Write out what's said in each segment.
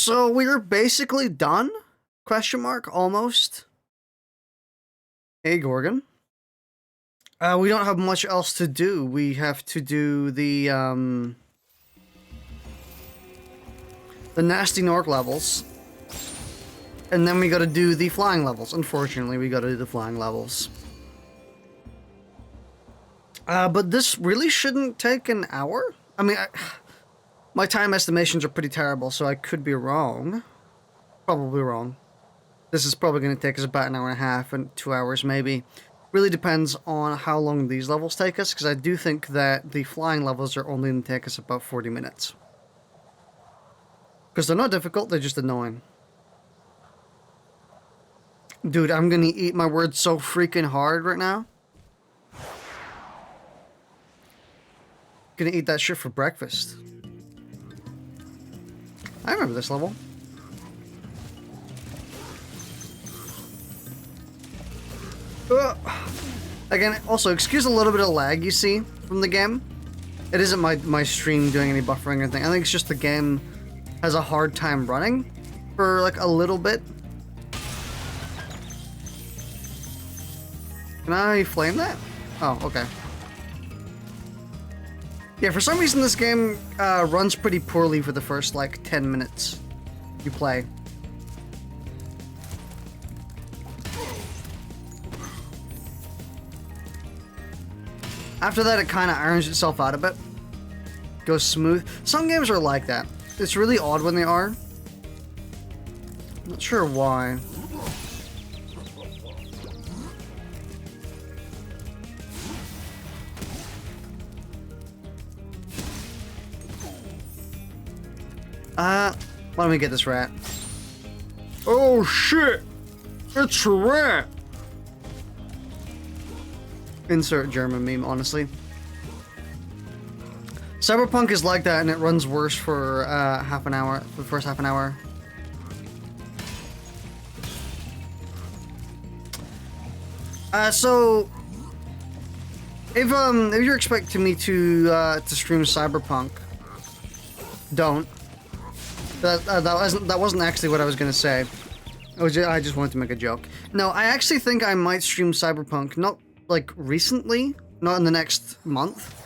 So we're basically done? Question mark, almost. Hey, Gorgon. We don't have much else to do. We have to do the nasty Nork levels. And then we gotta do the flying levels. Unfortunately, we gotta do the flying levels. But this really shouldn't take an hour. I mean, my time estimations are pretty terrible, so I could be wrong. Probably wrong. This is probably going to take us about an hour and a half and 2 hours maybe. Really depends on how long these levels take us, because I do think that the flying levels are only going to take us about 40 minutes. Because they're not difficult, they're just annoying. Dude, I'm going to eat my words so freaking hard right now. Gonna eat that shit for breakfast. I remember this level. Again, also, excuse a little bit of lag you see from the game. It isn't my stream doing any buffering or anything. I think it's just the game has a hard time running for like a little bit. Can I flame that? Oh, okay. Yeah, for some reason this game runs pretty poorly for the first like 10 minutes you play. After that, it kind of irons itself out a bit. Goes smooth. Some games are like that. It's really odd when they are. Not sure why. Let me get this rat. Oh shit! It's a rat! Insert German meme, honestly. Cyberpunk is like that, and it runs worse for half an hour, the first half an hour. So if you're expecting me to stream Cyberpunk, don't. That wasn't actually what I was gonna say. I just wanted to make a joke. No, I actually think I might stream Cyberpunk, not like recently, not in the next month,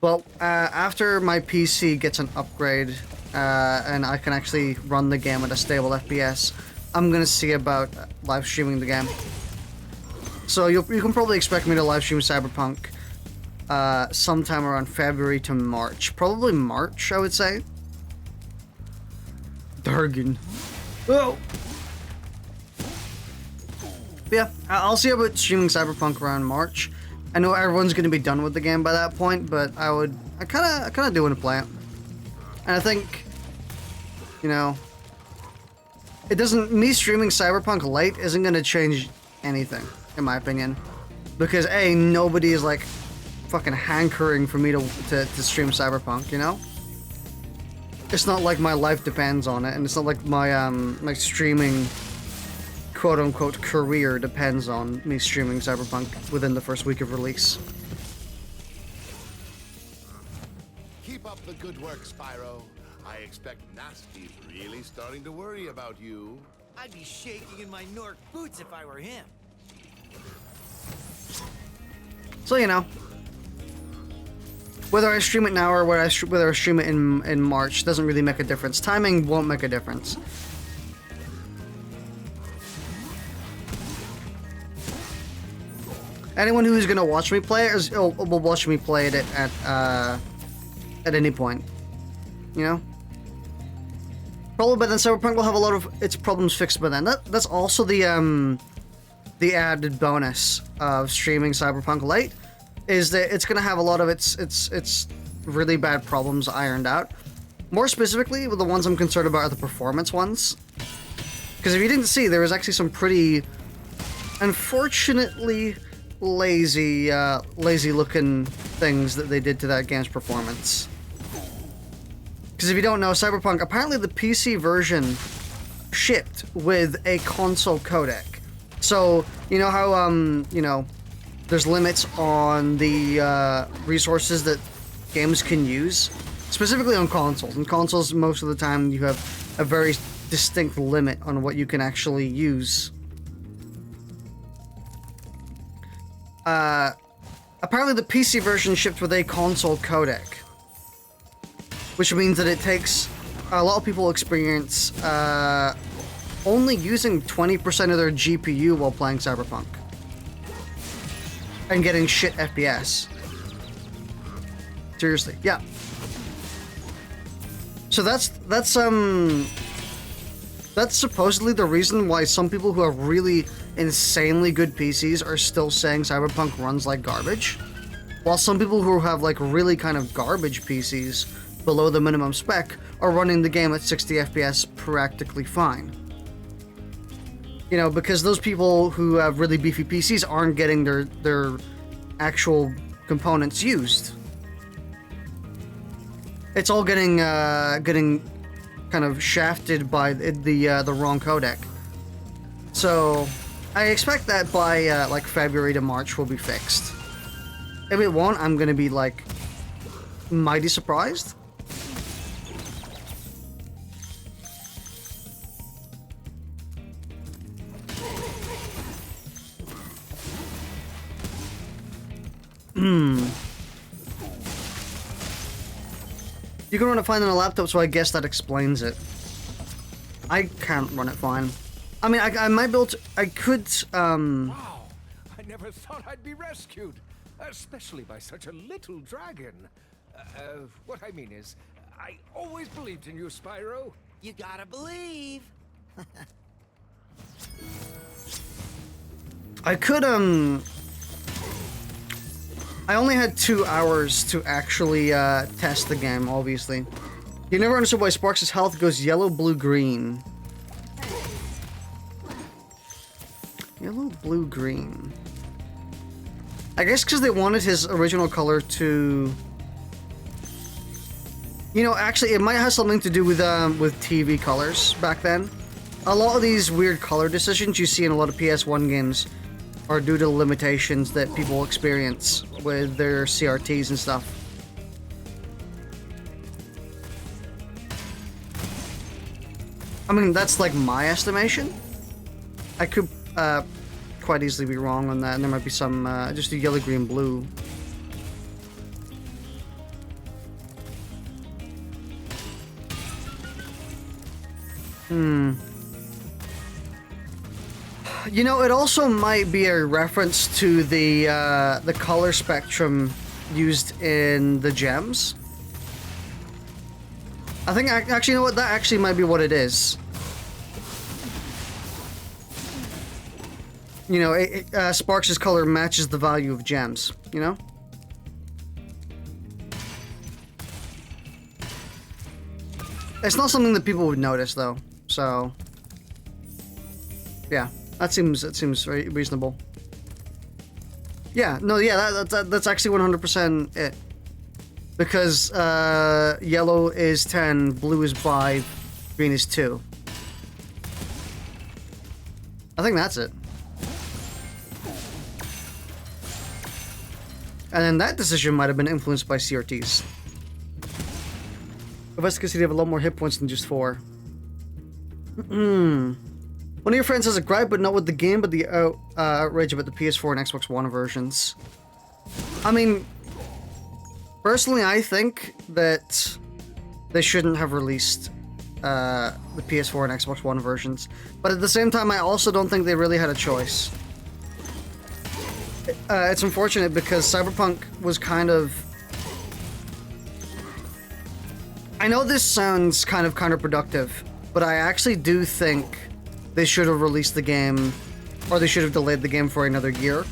but after my PC gets an upgrade and I can actually run the game at a stable FPS, I'm gonna see about live streaming the game. So you can probably expect me to live stream Cyberpunk sometime around February to March. Probably March, I would say. Dargan. Oh! Yeah, I'll see about streaming Cyberpunk around March. I know everyone's going to be done with the game by that point, but I kind of do want to play it. And I think, you know, me streaming Cyberpunk late isn't going to change anything, in my opinion. Because A, nobody is like fucking hankering for me to stream Cyberpunk, you know? It's not like my life depends on it, and it's not like my my streaming quote-unquote career depends on me streaming Cyberpunk within the first week of release. Keep up the good work, Spyro. I expect Nasty's really starting to worry about you. I'd be shaking in my Nork boots if I were him. So, you know, whether I stream it now or whether I stream it in March doesn't really make a difference. Timing won't make a difference. Anyone who's gonna watch me play it will watch me play it at any point. You know? Probably by then Cyberpunk will have a lot of its problems fixed by then. That's also the added bonus of streaming Cyberpunk late, is that it's gonna have a lot of its really bad problems ironed out. More specifically, the ones I'm concerned about are the performance ones. Because if you didn't see, there was actually some pretty, unfortunately, lazy looking things that they did to that game's performance. Because if you don't know, Cyberpunk, apparently the PC version shipped with a console codec. So, you know how, you know, there's limits on the resources that games can use? Specifically on consoles. In consoles, most of the time, you have a very distinct limit on what you can actually use. Apparently the PC version shipped with a console codec, which means that it takes a lot of people experience only using 20% of their GPU while playing Cyberpunk and getting shit FPS. Seriously, yeah. So that's supposedly the reason why some people who have really insanely good PCs are still saying Cyberpunk runs like garbage, while some people who have like really kind of garbage PCs below the minimum spec are running the game at 60 FPS practically fine. You know, because those people who have really beefy PCs aren't getting their actual components used. It's all getting kind of shafted by the wrong codec. So I expect that by like February to March will be fixed. If it won't, I'm gonna be like mighty surprised. You can run it fine on a laptop, so I guess that explains it. I can't run it fine. I mean, I might be able to... I could, Wow, I never thought I'd be rescued, especially by such a little dragon. What I mean is, I always believed in you, Spyro. You gotta believe. I could, I only had 2 hours to actually, test the game, obviously. You never understood why Sparks' health goes yellow, blue, green. Yellow, blue, green. I guess because they wanted his original color to... You know, actually, it might have something to do with TV colors back then. A lot of these weird color decisions you see in a lot of PS1 games are due to limitations that people experience with their CRTs and stuff. I mean, that's like my estimation. I could quite easily be wrong on that, and there might be some just a yellow, green, blue. You know, it also might be a reference to the color spectrum used in the gems. I think, actually, you know what? That actually might be what it is. You know, Sparks' color matches the value of gems, you know? It's not something that people would notice, though, so... Yeah. That seems very reasonable. Yeah, no, yeah, that's actually 100% it. Because yellow is 10, blue is 5, green is 2. I think that's it. And then that decision might have been influenced by CRTs. Because they have a lot more hit points than just 4. One of your friends has a gripe, but not with the game, but the outrage about the PS4 and Xbox One versions. I mean, personally, I think that they shouldn't have released the PS4 and Xbox One versions. But at the same time, I also don't think they really had a choice. It's unfortunate because Cyberpunk was kind of... I know this sounds kind of counterproductive, but I actually do think they should have released the game, or they should have delayed the game for another year.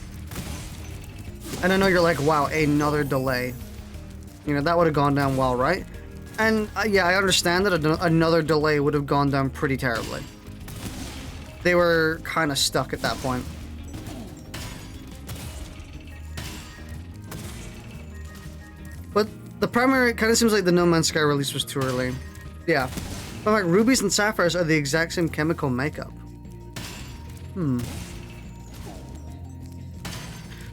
And I know you're like, wow, another delay. You know, that would have gone down well, right? And yeah, I understand that another delay would have gone down pretty terribly. They were kind of stuck at that point. But the primary, kind of seems like the No Man's Sky release was too early. Yeah. But like, rubies and sapphires are the exact same chemical makeup.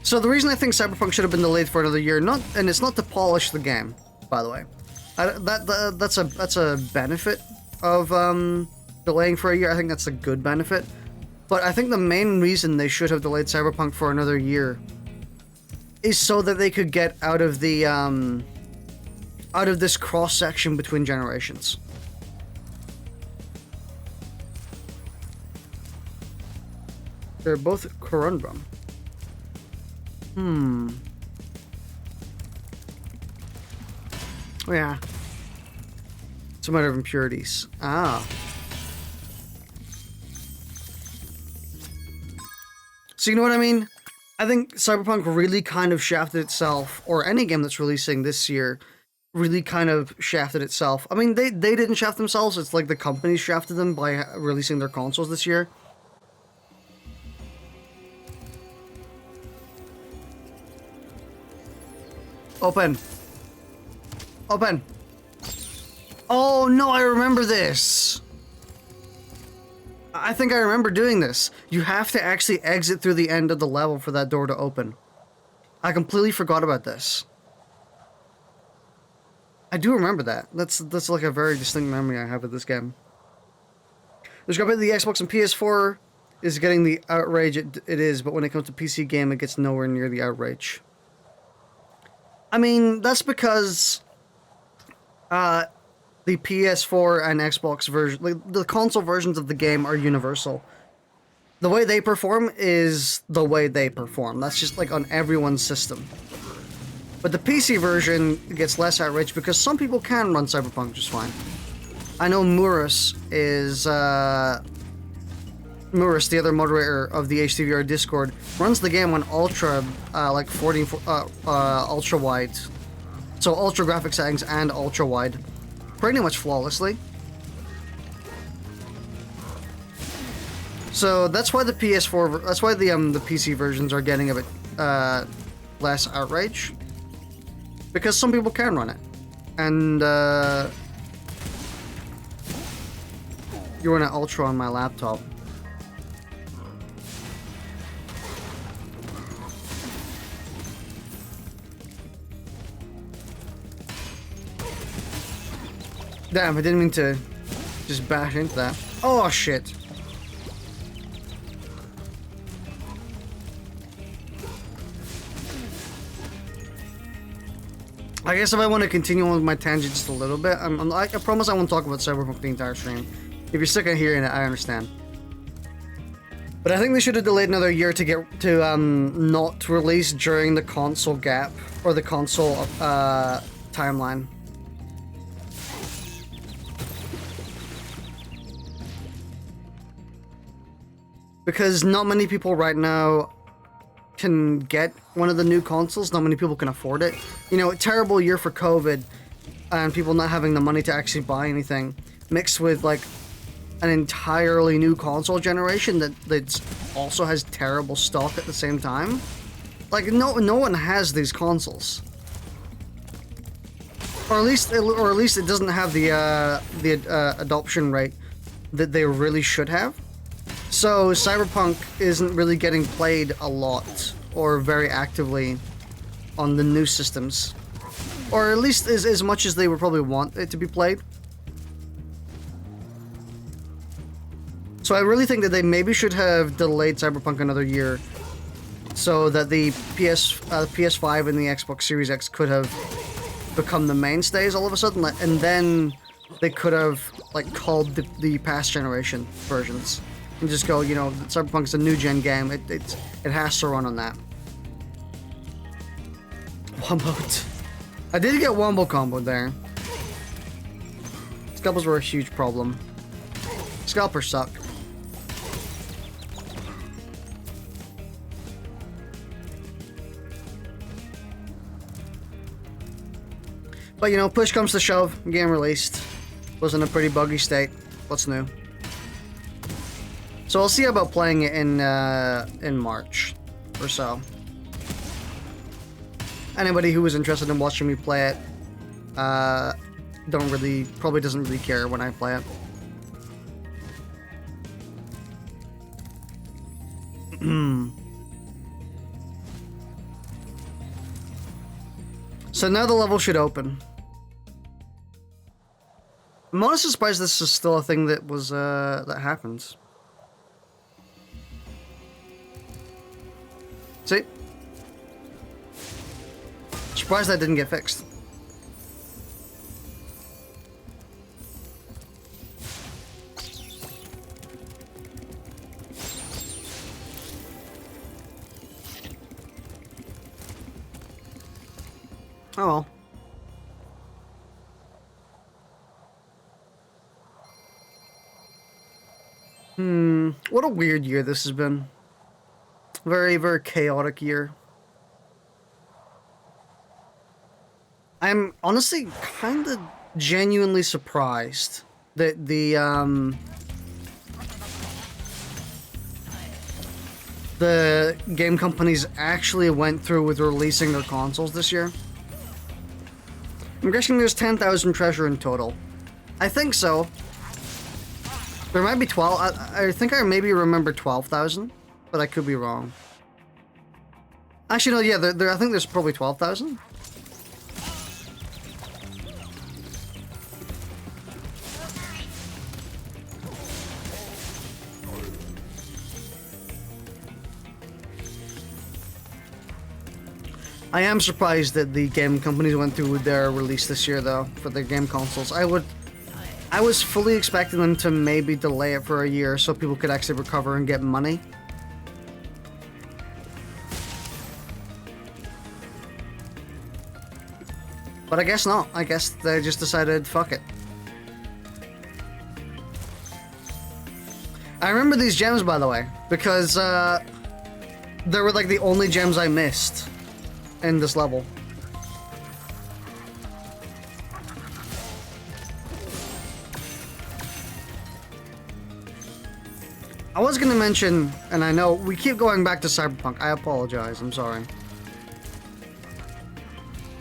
So the reason I think Cyberpunk should have been delayed for another year, and it's not to polish the game, by the way. That's a benefit of delaying for a year. I think that's a good benefit. But I think the main reason they should have delayed Cyberpunk for another year is so that they could get out of the out of this cross section between generations. They're both corundrum. Oh yeah. It's a matter of impurities. Ah. So you know what I mean? I think Cyberpunk really kind of shafted itself, or any game that's releasing this year, really kind of shafted itself. I mean, they didn't shaft themselves. It's like the companies shafted them by releasing their consoles this year. Open. Open. Oh no, I remember this. I think I remember doing this. You have to actually exit through the end of the level for that door to open. I completely forgot about this. I do remember that. That's like a very distinct memory I have of this game. There's gonna be the Xbox and PS4 is getting the outrage it is, but when it comes to PC game, it gets nowhere near the outrage. I mean, that's because the PS4 and Xbox version, like the console versions of the game, are universal. The way they perform is the way they perform. That's just like on everyone's system. But the PC version gets less outrage because some people can run Cyberpunk just fine. I know Muris is Muris, the other moderator of the HTVR Discord, runs the game on ultra, like 40, ultra wide. So ultra graphic settings and ultra wide. Pretty much flawlessly. So that's why the PS4, that's why the PC versions are getting a bit less outrage, because some people can run it, and you run an Ultra on my laptop. Damn, I didn't mean to just bash into that. Oh shit. I guess if I want to continue on with my tangent just a little bit, I promise I won't talk about Cyberpunk the entire stream. If you're sick of hearing it, I understand. But I think they should have delayed another year to get to not release during the console gap or the console timeline. Because not many people right now can get one of the new consoles. Not many people can afford it. You know, a terrible year for COVID and people not having the money to actually buy anything, mixed with like an entirely new console generation that also has terrible stock at the same time. Like no one has these consoles, or at least it doesn't have the adoption rate that they really should have. So Cyberpunk isn't really getting played a lot or very actively on the new systems, or at least as much as they would probably want it to be played. So I really think that they maybe should have delayed Cyberpunk another year so that the PS5 and the Xbox Series X could have become the mainstays all of a sudden, and then they could have like called the past generation versions. And just go, you know, Cyberpunk's a new gen game. It has to run on that. Womboed. I did get wombo comboed there. Scalpers were a huge problem. Scalpers suck. But you know, push comes to shove. Game released. Was in a pretty buggy state. What's new? So I'll see about playing it in March or so. Anybody who was interested in watching me play it, probably doesn't really care when I play it. So now the level should open. I'm honestly surprised this is still a thing that was, that happens. See? Surprised that didn't get fixed. Oh well. What a weird year this has been. Very, very chaotic year. I'm honestly kind of genuinely surprised that the game companies actually went through with releasing their consoles this year. I'm guessing there's 10,000 treasure in total. I think so. There might be 12. I think I maybe remember 12,000, but I could be wrong. Actually, no, yeah, I think there's probably 12,000. I am surprised that the game companies went through with their release this year, though, for their game consoles. I was fully expecting them to maybe delay it for a year so people could actually recover and get money. But I guess not. I guess they just decided, fuck it. I remember these gems, by the way, because they were like the only gems I missed in this level. I was gonna mention, and I know we keep going back to Cyberpunk, I apologize, I'm sorry.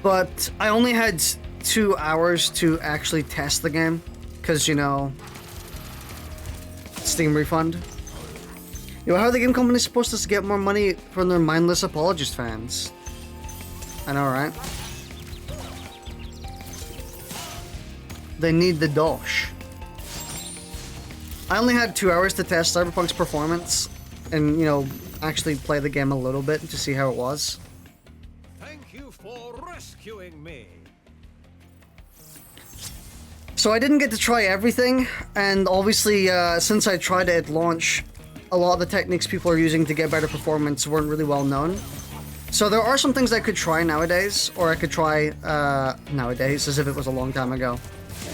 But I only had 2 hours to actually test the game, because, you know, Steam refund. You know, how are the game company supposed to get more money from their mindless apologist fans? I know, right? They need the dosh. I only had 2 hours to test Cyberpunk's performance and, you know, actually play the game a little bit to see how it was. Thank you for rescuing me. So I didn't get to try everything, and obviously, since I tried it at launch, a lot of the techniques people are using to get better performance weren't really well known. So there are some things I could try nowadays, or I could try, nowadays, as if it was a long time ago.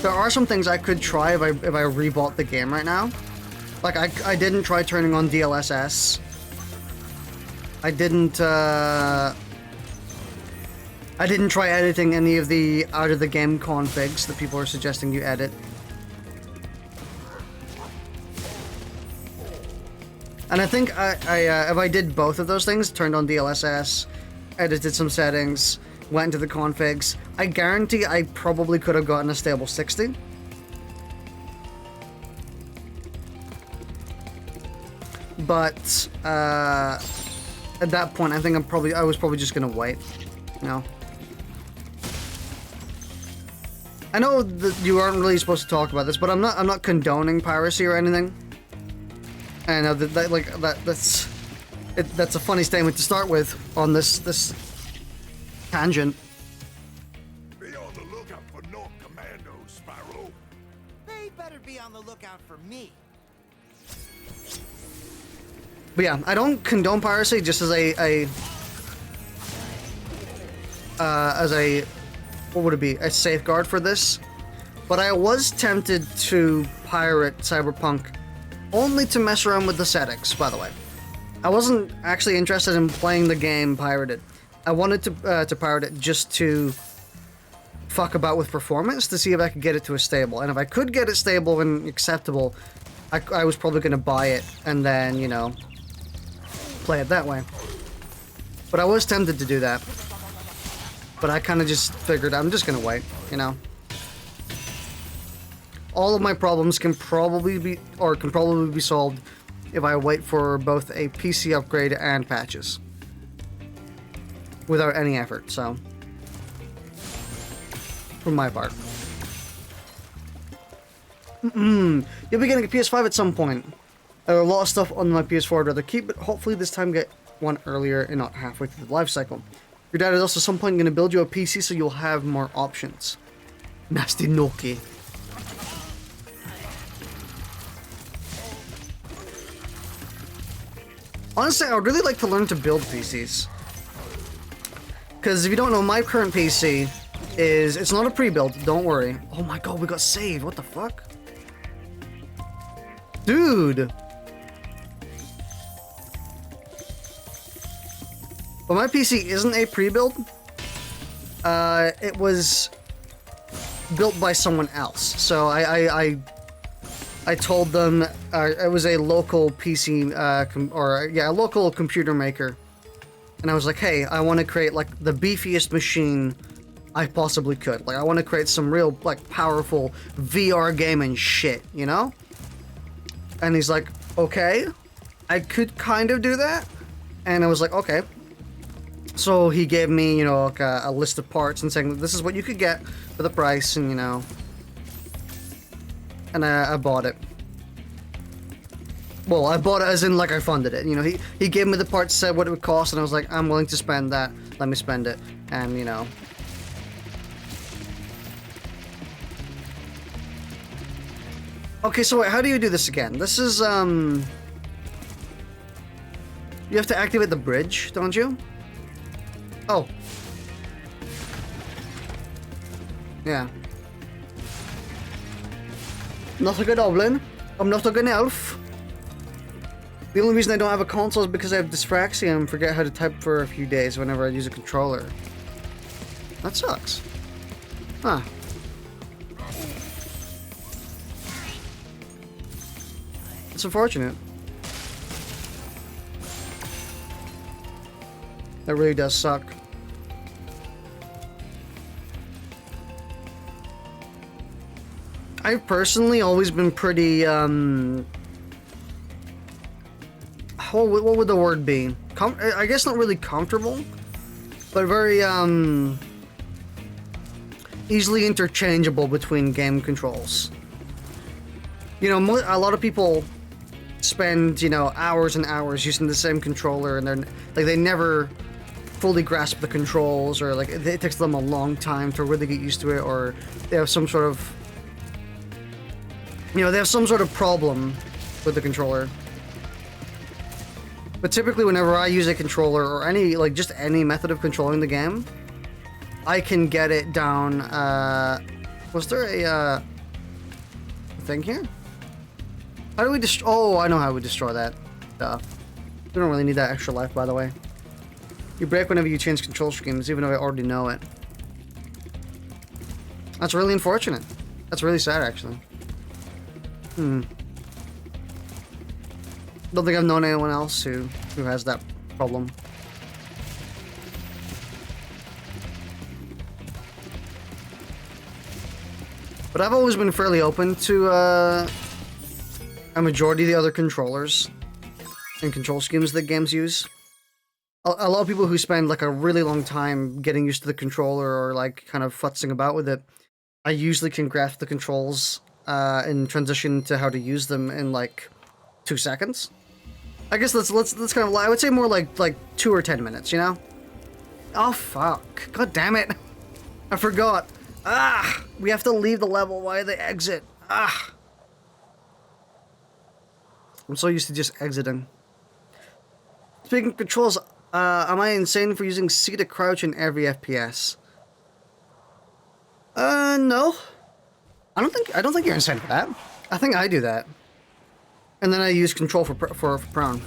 There are some things I could try if I rebought the game right now. Like, I didn't try turning on DLSS. I didn't try editing any of the out-of-the-game configs that people are suggesting you edit. And I think if I did both of those things, turned on DLSS, edited some settings, went into the configs, I guarantee I probably could have gotten a stable 60. But at that point, I think I was probably just gonna wait. You know. I know that you aren't really supposed to talk about this, but I'm not condoning piracy or anything. I know that's a funny statement to start with on this tangent. Be on the lookout for North Commandos, Spyro. They better be on the lookout for me. But yeah, I don't condone piracy just as a what would it be? A safeguard for this. But I was tempted to pirate Cyberpunk only to mess around with the settings, by the way. I wasn't actually interested in playing the game pirated. I wanted to pirate it just to fuck about with performance to see if I could get it to a stable. And if I could get it stable and acceptable, I was probably going to buy it and then, you know, play it that way. But I was tempted to do that. But I kind of just figured I'm just going to wait, you know. All of my problems can probably be solved if I wait for both a PC upgrade and patches. Without any effort, so. For my part. You'll be getting a PS5 at some point. There are a lot of stuff on my PS4 I'd rather keep, but hopefully this time get one earlier and not halfway through the life cycle. Your dad is also at some point going to build you a PC so you'll have more options. Nasty Noki. Honestly, I would really like to learn to build PCs. Because if you don't know, my current PC is... It's not a pre-build, don't worry. Oh my god, we got saved. What the fuck? Dude! But my PC isn't a pre-build. It was built by someone else. So I told them it was a local PC, a local computer maker. And I was like, hey, I want to create like the beefiest machine I possibly could. Like, I want to create some real, like, powerful VR gaming shit, you know? And he's like, okay, I could kind of do that. And I was like, okay. So he gave me, you know, like a list of parts and saying, this is what you could get for the price, and, you know. And I bought it. Well, I bought it as in, like, I funded it. You know, he gave me the parts, said what it would cost, and I was like, I'm willing to spend that. Let me spend it. And, you know. Okay, so wait, how do you do this again? This is, you have to activate the bridge, don't you? Oh. Yeah. Not a good goblin. I'm not a good elf. The only reason I don't have a console is because I have dyspraxia and forget how to type for a few days whenever I use a controller. That sucks. Huh. It's unfortunate. That really does suck. I've personally always been pretty, what would the word be? I guess not really comfortable, but very, easily interchangeable between game controls. You know, a lot of people spend, you know, hours and hours using the same controller, and they're like, they never fully grasp the controls, or like it takes them a long time to really get used to it, or they have some sort of, you know, they have some sort of problem with the controller. But typically whenever I use a controller, or any, like, just any method of controlling the game, I can get it down. Was there a thing here? How do we destroy? Oh, I know how we destroy that stuff. We don't really need that extra life, by the way. You break whenever you change control schemes, even though I already know it. That's really unfortunate. That's really sad, actually. Don't think I've known anyone else who has that problem. But I've always been fairly open to a majority of the other controllers and control schemes that games use. A lot of people who spend like a really long time getting used to the controller, or like kind of futzing about with it, I usually can grasp the controls and transition to how to use them in like 2 seconds. I guess let's kind of, I would say more like 2 or 10 minutes, you know? Oh fuck. God damn it. I forgot. Ah! We have to leave the level via the exit. Ah! I'm so used to just exiting. Speaking of controls, am I insane for using C to crouch in every FPS? No. I don't think you're insane for that. I think I do that. And then I use control for prone.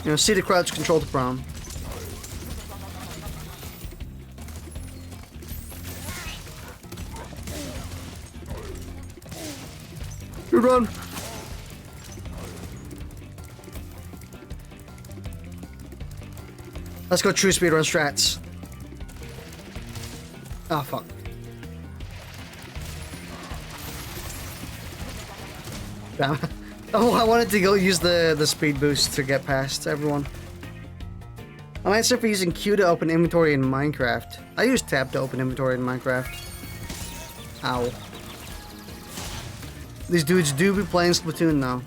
You know, C to crouch, control to prone. Good run. Let's go true speedrun strats. Oh, fuck. Damn. Oh, I wanted to go use the speed boost to get past everyone. I might start for using Q to open inventory in Minecraft. I use tab to open inventory in Minecraft. Ow. These dudes do be playing Splatoon now.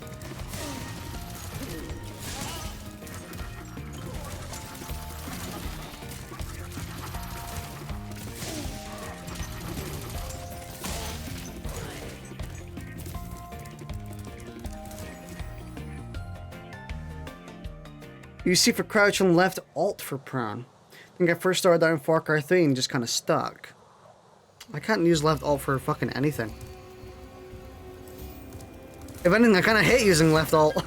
You see for crouch and left, alt for prone. I think I first started out in Far Cry 3 and just kind of stuck. I can't use left alt for fucking anything. If anything, I kind of hate using left alt.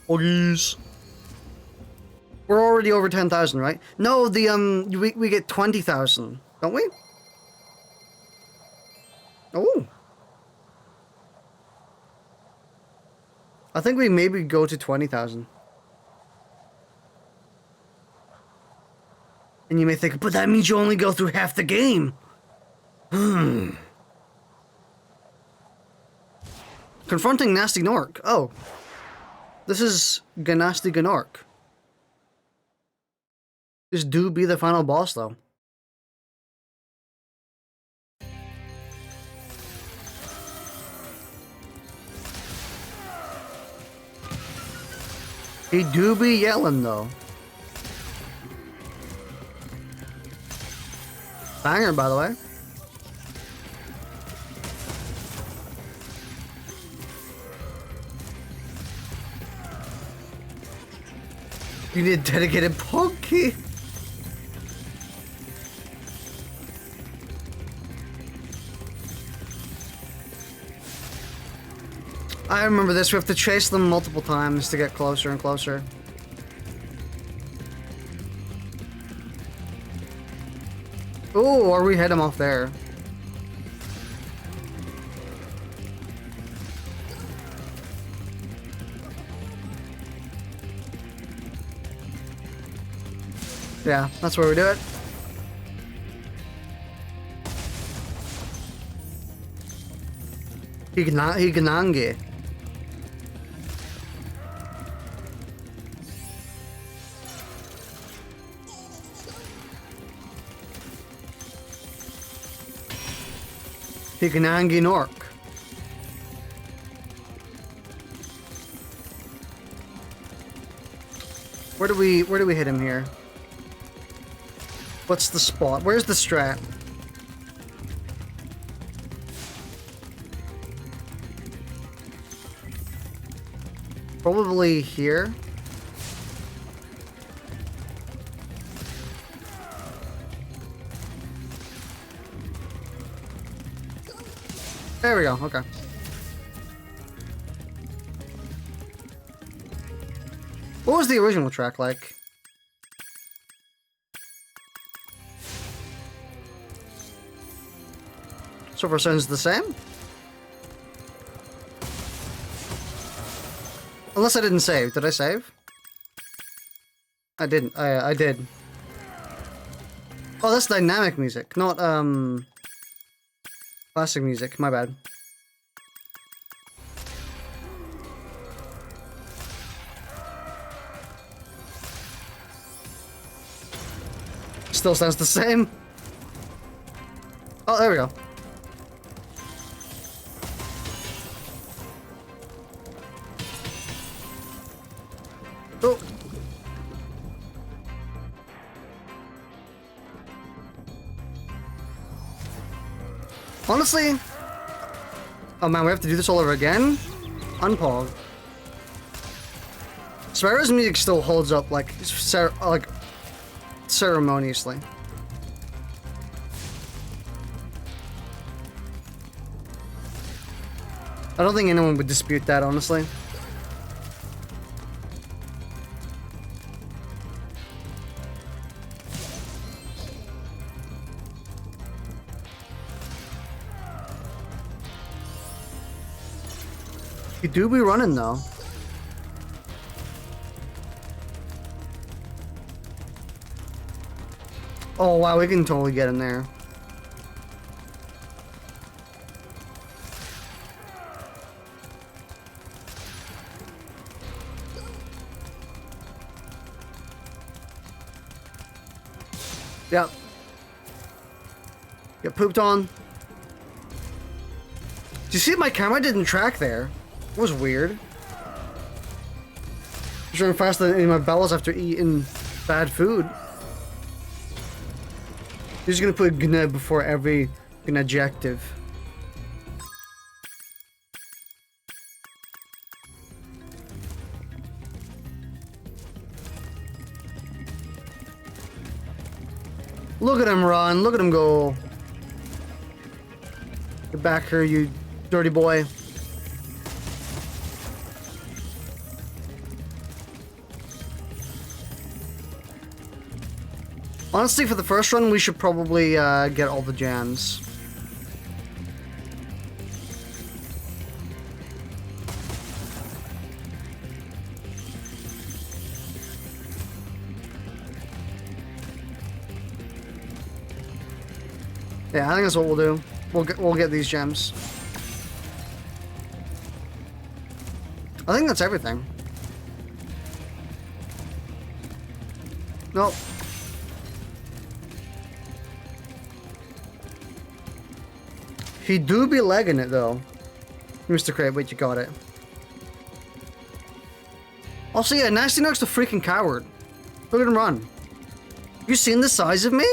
Oh, geez. We're already over 10,000, right? No, we get 20,000, don't we? Oh. I think we maybe go to 20,000. And you may think, but that means you only go through half the game. Confronting Nasty Gnorc. Oh. This is Ganasty Gnorc. This do be the final boss, though. He do be yelling, though. Banger, by the way. You need a dedicated Punky. I remember this. We have to chase them multiple times to get closer and closer. Ooh, or we hit him off there. Yeah, that's where we do it. Higanange. Higanange Nork. Where do we hit him here? What's the spot? Where's the strat? Probably here. There we go, okay. What was the original track like? So far sounds the same? Unless I didn't save. Did I save? I didn't. I did. Oh, that's dynamic music, not classic music. My bad. Still sounds the same. Oh, there we go. Oh. Honestly, oh man, we have to do this all over again? Unpause. Spyro's music still holds up like ceremoniously. I don't think anyone would dispute that, honestly. You do be running though. Oh wow, we can totally get in there. Yep. Get pooped on. Do you see my camera didn't track there? It was weird. Just running faster than any of my bells after eating bad food. You're just gonna put gna before every adjective. Look at him run, look at him go. Get back here, you dirty boy. Honestly, for the first run, we should probably get all the gems. Yeah, I think that's what we'll do. We'll get these gems. I think that's everything. Nope. He do be legging it though. Mr. Crate, wait, you got it. Also, yeah, Nasty Narc's the freaking coward. Look at him run. You seen the size of me?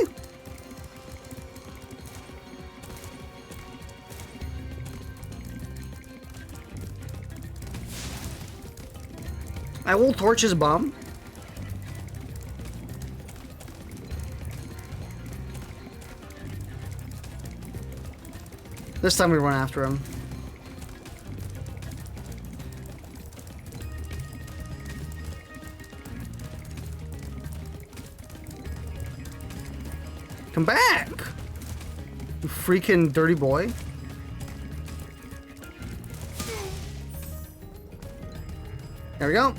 I will torch his bomb. This time we run after him. Come back! You freaking dirty boy. There we go.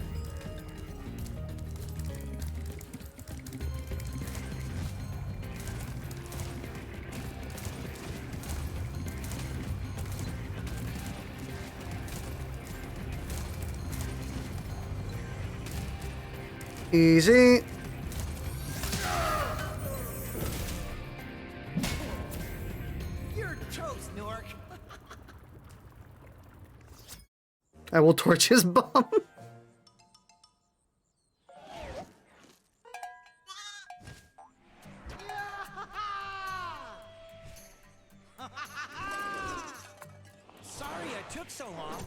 Easy. You're toast, Nork. I will torch his bomb. Sorry I took so long.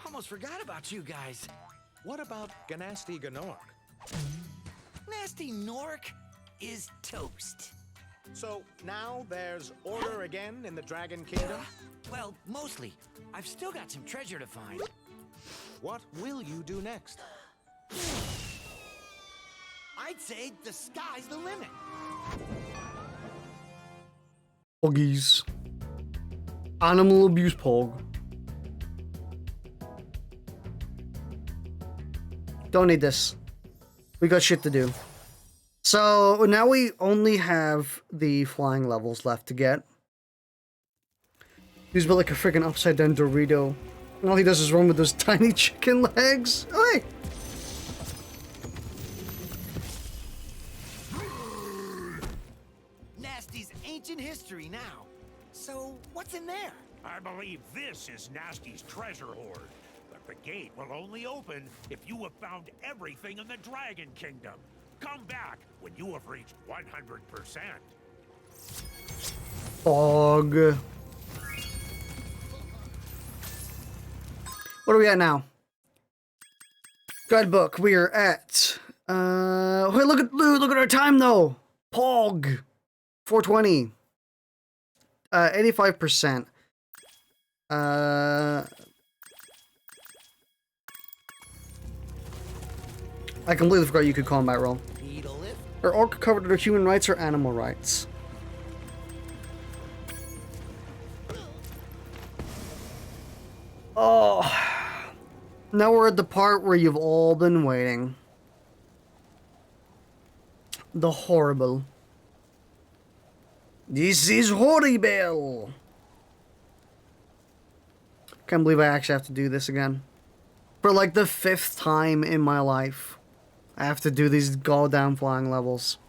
Almost forgot about you guys. What about Ganasty Ganork? Nasty Nork is toast. So now there's order again in the Dragon Kingdom? Well, mostly. I've still got some treasure to find. What will you do next? I'd say the sky's the limit. Poggies. Animal abuse pog. Don't need this. We got shit to do. So now we only have the flying levels left to get. He's built like a freaking upside down Dorito. And all he does is run with those tiny chicken legs. Oh, hey! Nasty's ancient history now. So what's in there? I believe this is Nasty's treasure hoard. But the gate will only open if you have found everything in the Dragon Kingdom. Come back when you have reached 100%. Fog. What are we at now? Guidebook. We are at. Wait, look at our time though. Pog. 420. 85%. I completely forgot you could combat roll. Beetle lift. Are orc covered under human rights or animal rights? Oh. Now we're at the part where you've all been waiting. The horrible. This is horrible. Can't believe I actually have to do this again. For like the 5th time in my life. I have to do these goddamn flying levels.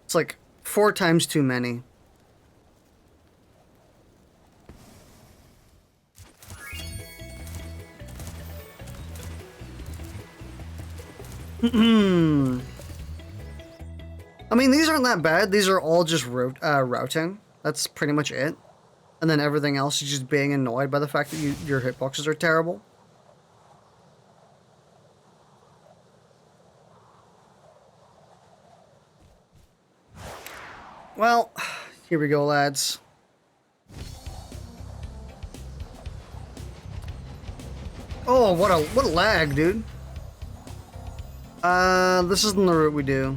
It's like 4 times too many. I mean, these aren't that bad. These are all just routing. That's pretty much it. And then everything else is just being annoyed by the fact that your hitboxes are terrible. Well, here we go, lads. Oh, what a lag, dude. This isn't the route we do.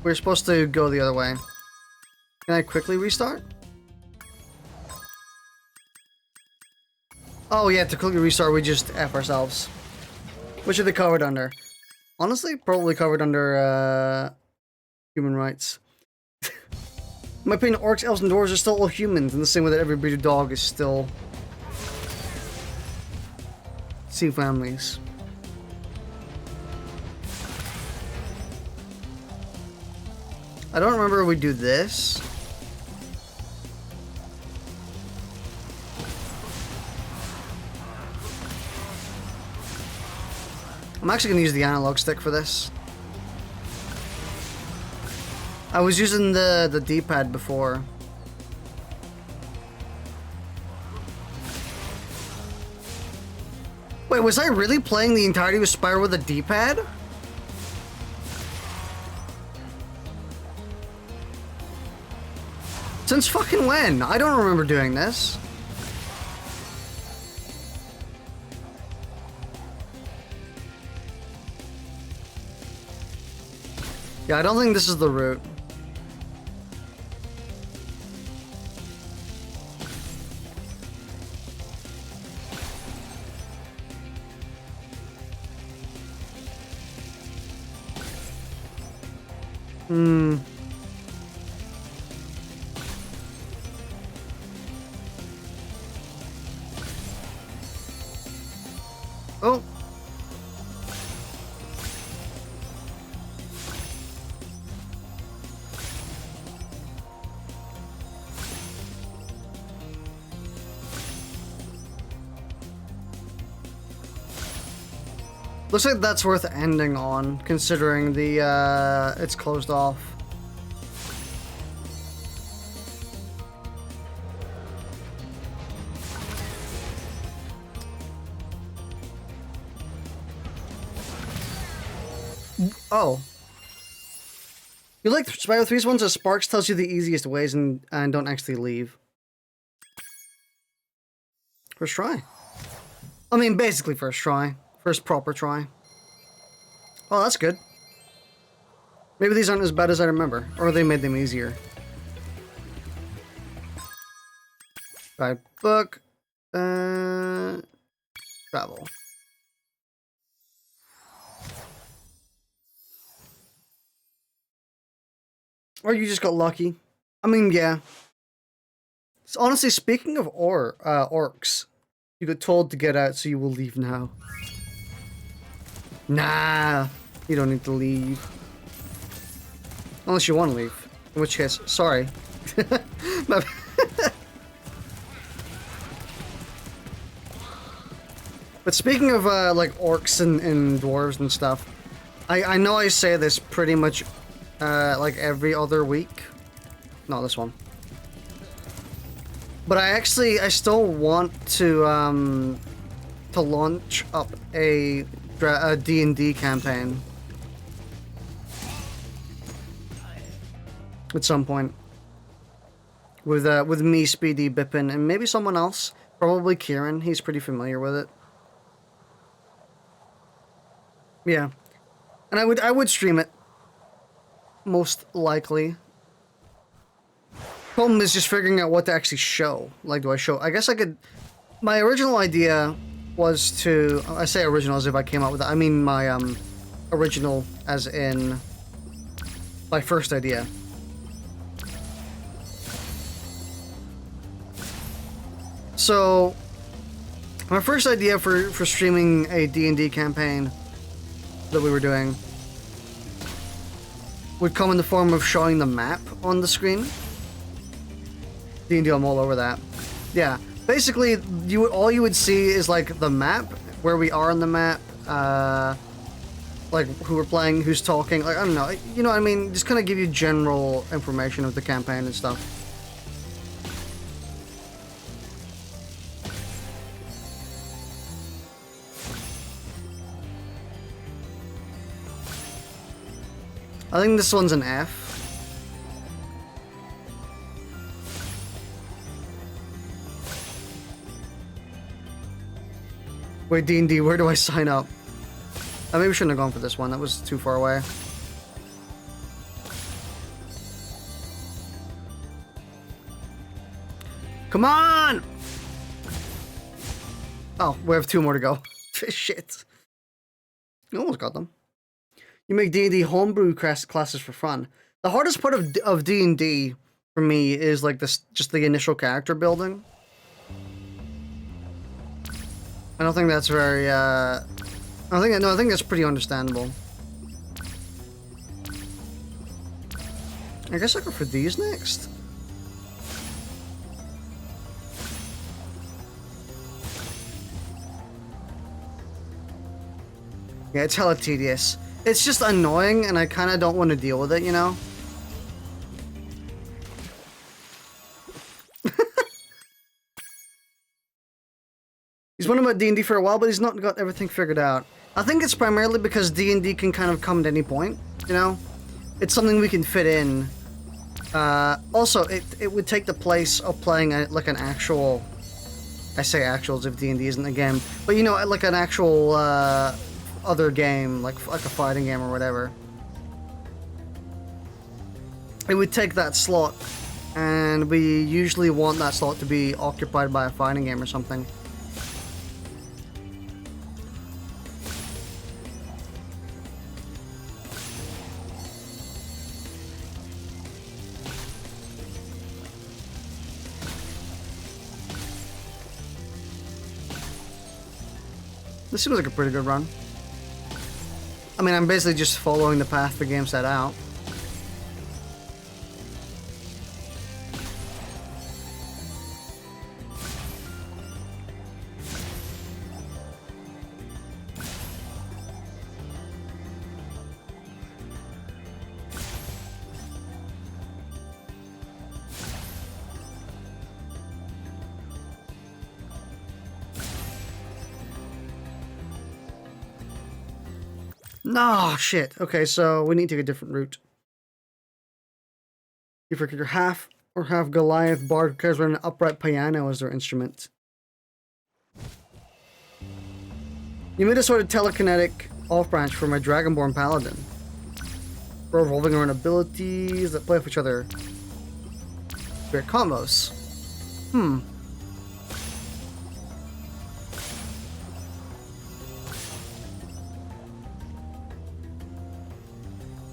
We're supposed to go the other way. Can I quickly restart? Oh yeah, to quickly restart, we just F ourselves. What should they covered under? Honestly, probably covered under, human rights. In my opinion, orcs, elves, and dwarves are still all humans, in the same way that every breed of dog is still... sea families. I don't remember if we do this. I'm actually gonna use the analog stick for this. I was using the D-pad before. Wait, was I really playing the entirety of Spyro with a D-pad? Since fucking when? I don't remember doing this. Yeah, I don't think this is the route. Oh. Looks like that's worth ending on, considering the, it's closed off. Oh. You like Spyro 3's ones as Sparks tells you the easiest ways and don't actually leave. First try. I mean, basically first try. First proper try. Oh, that's good. Maybe these aren't as bad as I remember. Or they made them easier. Guide book. Travel. Or you just got lucky. I mean, yeah. So honestly, speaking of orcs, you got told to get out, so you will leave now. Nah, you don't need to leave. Unless you want to leave. In which case, sorry. But speaking of, like, orcs and dwarves and stuff, I know I say this pretty much, like, every other week. Not this one. But I still want to launch up a D&D campaign. At some point. With me, Speedy, Bippin, and maybe someone else. Probably Kieran, he's pretty familiar with it. Yeah. And I would stream it. Most likely. Problem is just figuring out what to actually show. Like, do I show... I guess I could... My original idea was to... I say original as if I came up with it. I mean my, original as in... my first idea. So... my first idea for streaming a D&D campaign that we were doing would come in the form of showing the map on the screen. D&D, I'm all over that. Yeah, basically, all you would see is like the map, where we are on the map, like who we're playing, who's talking, like I don't know, you know what I mean? Just kind of give you general information of the campaign and stuff. I think this one's an F. Wait, D&D, where do I sign up? I maybe shouldn't have gone for this one. That was too far away. Come on! Oh, we have 2 more to go. Shit. You almost got them. You make D&D homebrew classes for fun. The hardest part of D&D for me is like this, just the initial character building. I don't think that's very, I think that's pretty understandable. I guess I'll go for these next. Yeah, it's hella tedious. It's just annoying, and I kind of don't want to deal with it, you know? He's been about D&D for a while, but he's not got everything figured out. I think it's primarily because D&D can kind of come at any point, you know? It's something we can fit in. Also, it would take the place of playing like an actual... I say actuals if D&D isn't a game, but you know, like an actual other game, like a fighting game or whatever. It would take that slot, and we usually want that slot to be occupied by a fighting game or something. This seems like a pretty good run. I mean, I'm basically just following the path the game set out. No, shit. Okay, so we need to take a different route. You forget your half or half Goliath bard who carries around an upright piano as their instrument. You made a sort of telekinetic off-branch for my Dragonborn Paladin. Revolving around abilities that play off each other. Great combos.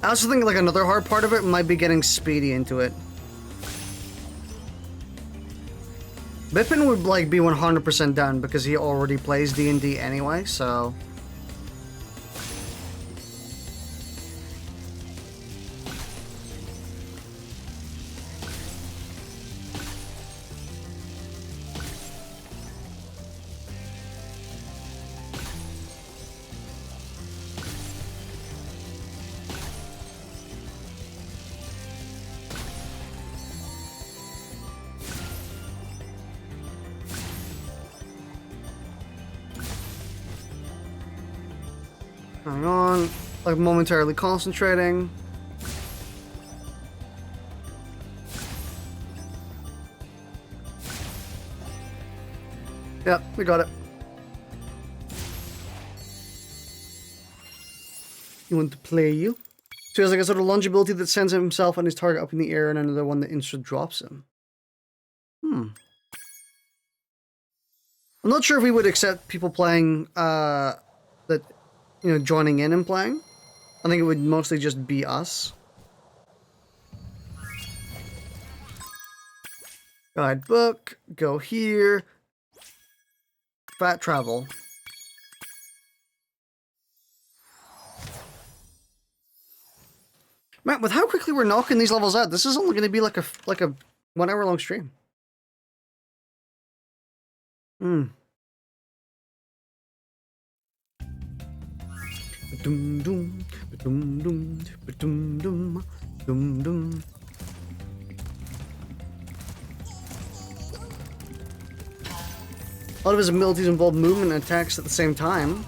I also think like another hard part of it might be getting Speedy into it. Bippin would like be 100% done because he already plays D&D anyway, so... Hang on, like momentarily concentrating. Yep, we got it. You want to play you? So he has like a sort of launch ability that sends himself and his target up in the air, and another one that instant drops him. I'm not sure if we would accept people playing that, you know, joining in and playing. I think it would mostly just be us. Guidebook, go here. Fat travel. Man, with how quickly we're knocking these levels out, this is only going to be like a 1 hour long stream. Dum dum, dum dum, dum dum, dum dum. A lot of his abilities involve movement and attacks at the same time.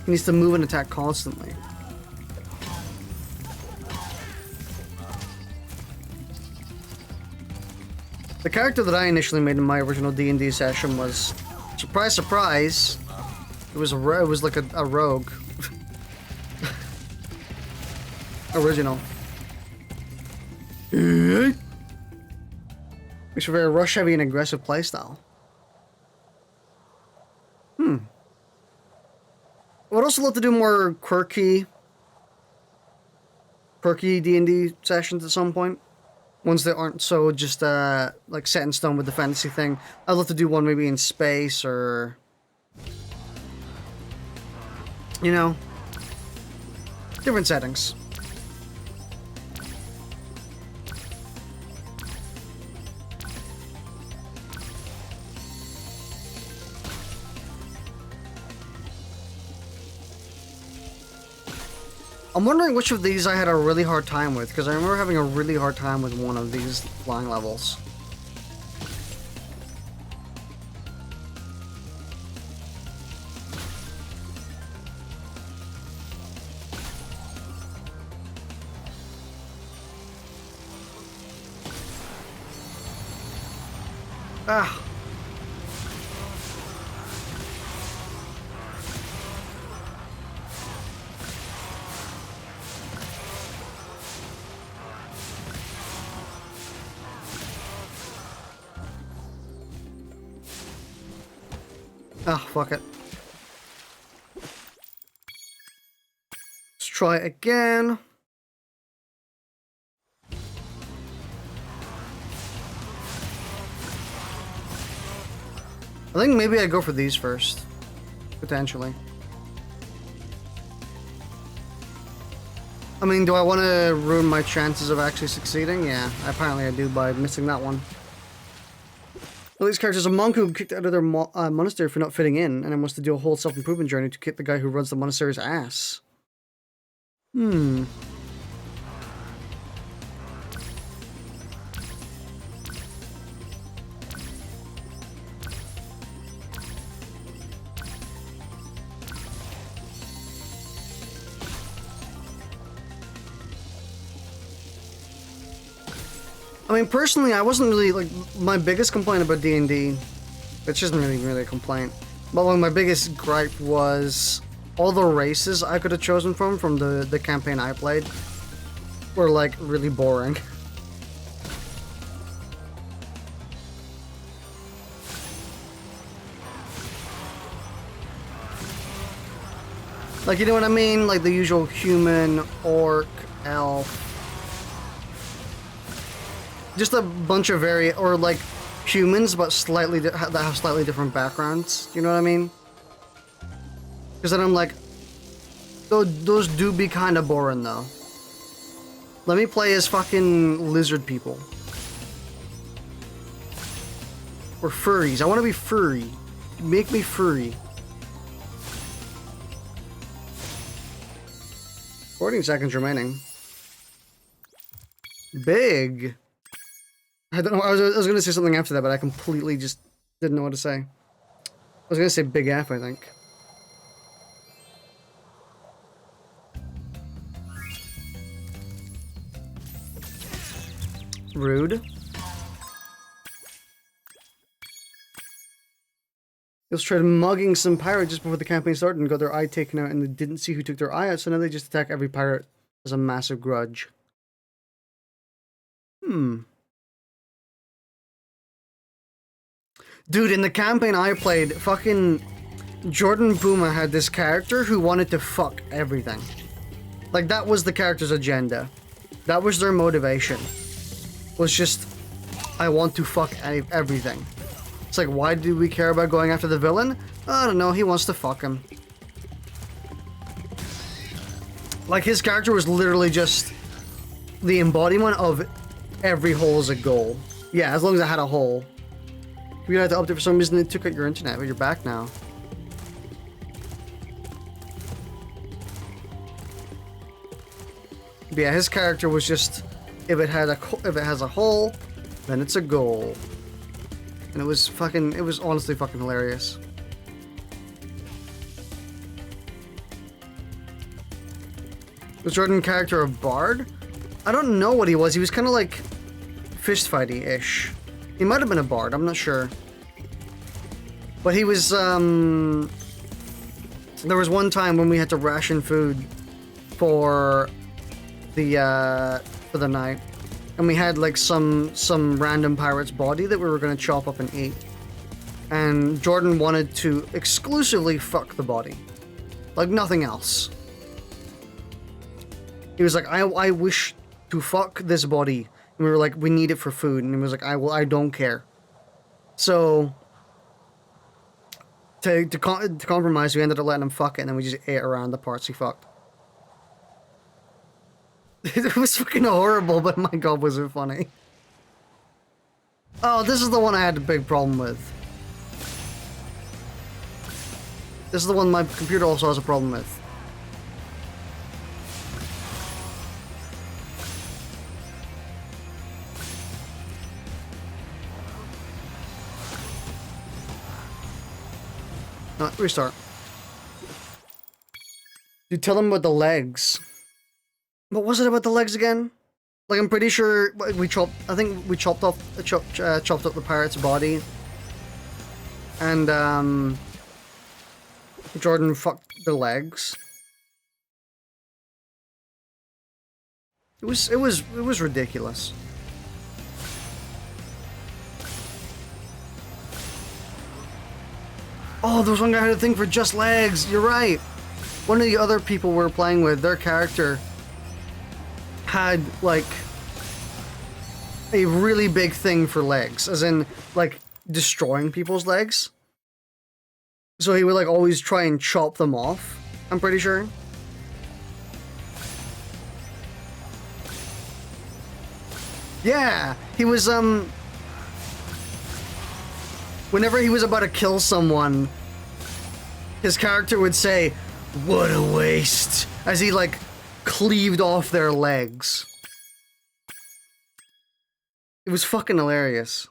He needs to move and attack constantly. The character that I initially made in my original D&D session was, surprise, surprise, it was like a rogue. Original. It's a very rush-heavy and aggressive playstyle. I would also love to do more quirky D&D sessions at some point. Ones that aren't so just like set in stone with the fantasy thing. I'd love to do one maybe in space or, you know, different settings. I'm wondering which of these I had a really hard time with, because I remember having a really hard time with one of these flying levels. Ah. Ah, fuck it. Let's try it again. I think maybe I go for these first. Potentially. I mean, do I want to ruin my chances of actually succeeding? Yeah, apparently I do by missing that one. Well, these characters, a monk who kicked out of their monastery for not fitting in, and then wants to do a whole self-improvement journey to kick the guy who runs the monastery's ass. I mean, personally, I wasn't really, like, my biggest complaint about D&D, which isn't really a complaint, but like, my biggest gripe was all the races I could have chosen from the campaign I played were, like, really boring. Like, you know what I mean? Like, the usual human, orc, elf. Just a bunch of or like humans, but that have slightly different backgrounds. You know what I mean? Because then I'm like, those do be kind of boring though. Let me play as fucking lizard people. Or furries. I want to be furry. Make me furry. 14 seconds remaining. Big. I don't know. I was going to say something after that, but I completely just didn't know what to say. I was going to say Big F, I think. Rude. They tried mugging some pirate just before the campaign started and got their eye taken out, and they didn't see who took their eye out, so now they just attack every pirate as a massive grudge. Dude, in the campaign I played, fucking Jordan Buma had this character who wanted to fuck everything. Like, that was the character's agenda. That was their motivation. Was just, I want to fuck everything. It's like, why do we care about going after the villain? I don't know, he wants to fuck him. Like, his character was literally just the embodiment of every hole is a goal. Yeah, as long as I had a hole. We had to update for some reason. They took out your internet, but you're back now. But yeah, his character was just if it has a hole, then it's a goal. And it was honestly fucking hilarious. Was Jordan character a bard? I don't know what he was. He was kind of like fist fighty-ish. He might have been a bard. I'm not sure. But he was, there was one time when we had to ration food for the night. And we had like some random pirate's body that we were going to chop up and eat. And Jordan wanted to exclusively fuck the body. Like nothing else. He was like, I wish to fuck this body. And we were like, we need it for food. And he was like, I don't care. So, to compromise, we ended up letting him fuck it. And then we just ate around the parts he fucked. It was fucking horrible, but my god, was it funny. Oh, this is the one I had a big problem with. This is the one my computer also has a problem with. No, restart. You tell them about the legs. What was it about the legs again? Like, I'm pretty sure I think we chopped up the pirate's body. And, Jordan fucked the legs. It was ridiculous. Oh, there was one guy who had a thing for just legs. You're right. One of the other people we were playing with, their character had like a really big thing for legs, as in like destroying people's legs. So he would like always try and chop them off, I'm pretty sure. Yeah, he was whenever he was about to kill someone, his character would say, "What a waste," as he like cleaved off their legs. It was fucking hilarious.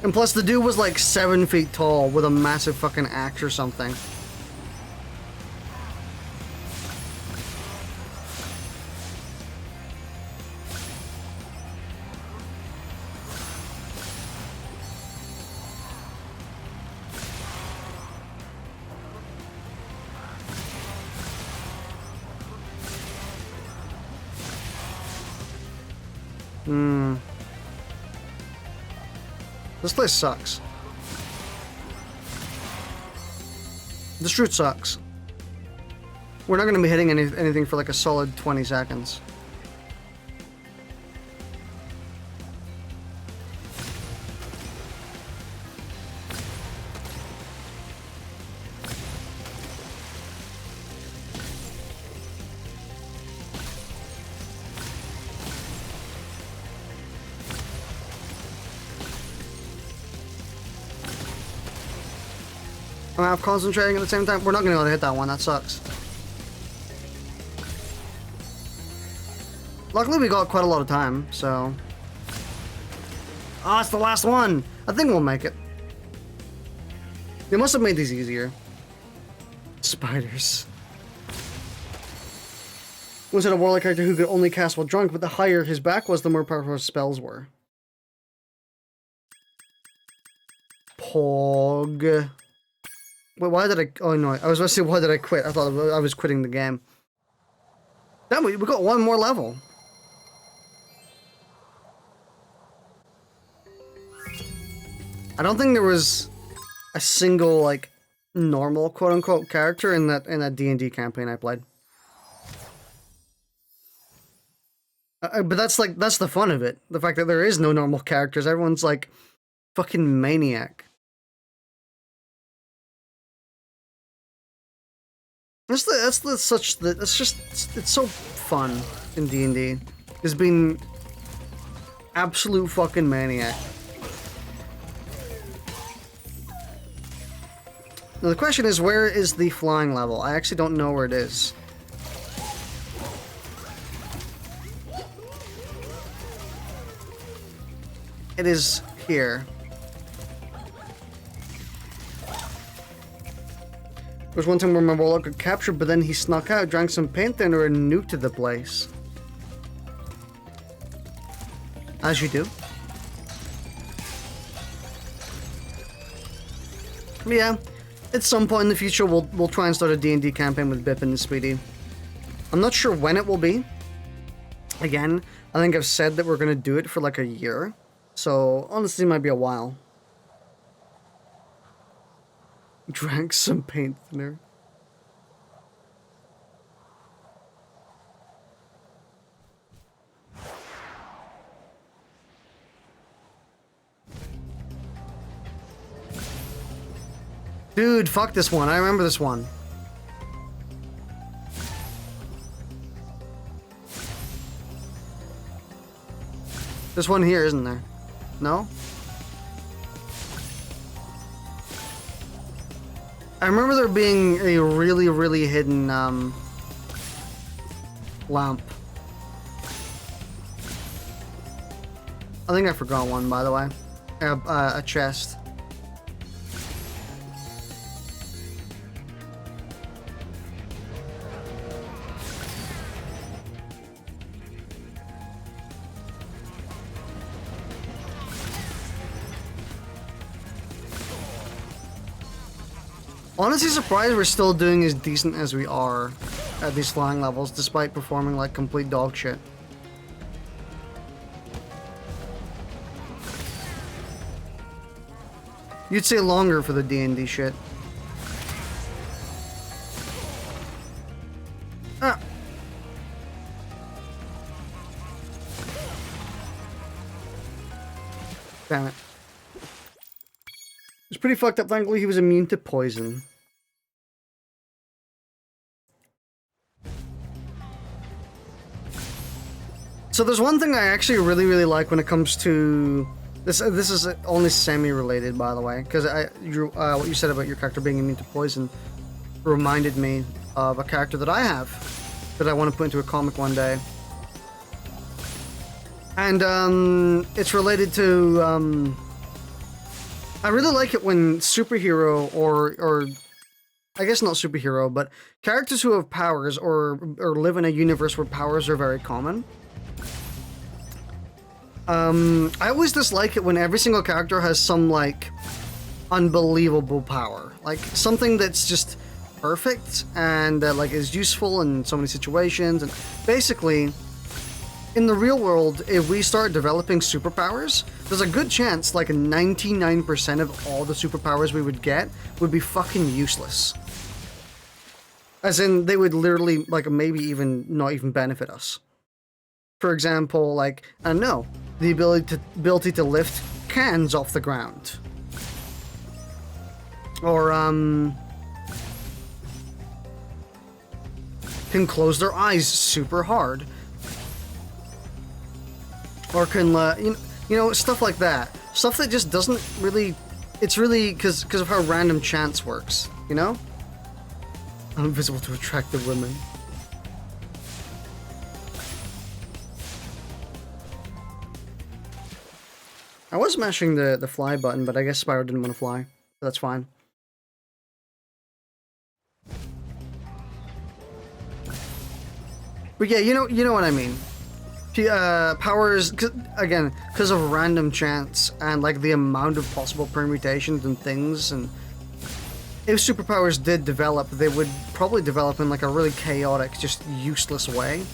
And plus the dude was like 7 feet tall with a massive fucking axe or something. This place sucks. This route sucks. We're not going to be hitting anything for like a solid 20 seconds. I'm concentrating at the same time. We're not going to be able to hit that one. That sucks. Luckily, we got quite a lot of time, so... Ah, it's the last one! I think we'll make it. They must have made these easier. Spiders. Was it a warlock character who could only cast while drunk, but the higher his back was, the more powerful his spells were? Pog... Wait, why did I... Oh, no. I was about to say, why did I quit? I thought I was quitting the game. Damn, we got one more level. I don't think there was a single, like, normal, quote-unquote, character in that D&D campaign I played. But that's the fun of it. The fact that there is no normal characters. Everyone's, like, fucking maniac. It's so fun in D&D. It's been absolute fucking maniac. Now the question is, where is the flying level? I actually don't know where it is. It is here. There was one time where my warlock got captured, but then he snuck out, drank some paint thinner, and nuked the place. As you do. But yeah, at some point in the future, we'll try and start a D&D campaign with Bip and Speedy. I'm not sure when it will be. Again, I think I've said that we're gonna do it for like a year. So, honestly, it might be a while. Drank some paint thinner. Dude, fuck this one. I remember this one. There's one here, isn't there? No? I remember there being a really, really hidden, lamp. I think I forgot one, by the way. A chest. Honestly surprised we're still doing as decent as we are at these flying levels, despite performing like complete dog shit. You'd say longer for the D&D shit. Ah. Damn it. It's pretty fucked up. Thankfully, he was immune to poison. So there's one thing I actually really, really like when it comes to this. This is only semi-related, by the way, because what you said about your character being immune to poison reminded me of a character that I have that I want to put into a comic one day, and it's related to. I really like it when superhero or I guess not superhero, but characters who have powers or live in a universe where powers are very common. I always dislike it when every single character has some like unbelievable power, like something that's just perfect and that like is useful in so many situations. And basically, in the real world, if we start developing superpowers, there's a good chance like 99% of all the superpowers we would get would be fucking useless. As in, they would literally, like, maybe even not even benefit us. For example, like, I don't know, the ability to lift cans off the ground. Or, can close their eyes super hard. Or can, you know, stuff like that. Stuff that just doesn't really... It's really because of how random chance works, you know? I'm invisible to attractive women. I was mashing the fly button, but I guess Spyro didn't want to fly. So that's fine. But yeah, you know what I mean. Powers, again, because of random chance and like the amount of possible permutations and things, and if superpowers did develop, they would probably develop in like a really chaotic, just useless way.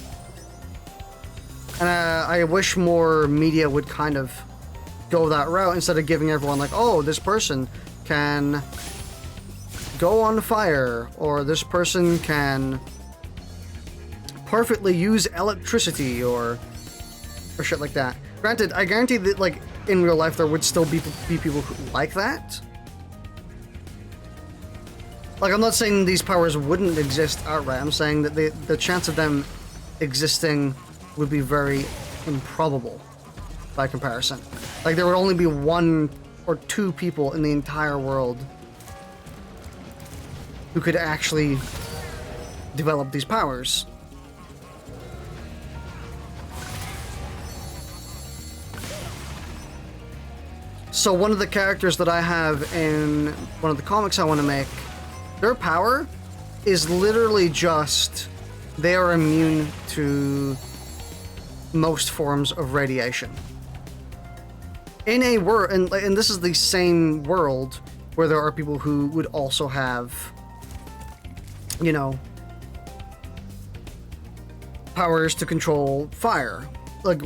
And I wish more media would kind of go that route instead of giving everyone like, oh, this person can go on fire, or this person can perfectly use electricity, or shit like that. Granted, I guarantee that like in real life there would still be people who like that. Like, I'm not saying these powers wouldn't exist outright. I'm saying that the chance of them existing would be very improbable by comparison. Like, there would only be 1 or 2 people in the entire world who could actually develop these powers. So one of the characters that I have in one of the comics I want to make, their power is literally just they are immune to most forms of radiation. In a world, and this is the same world where there are people who would also have, you know, powers to control fire, like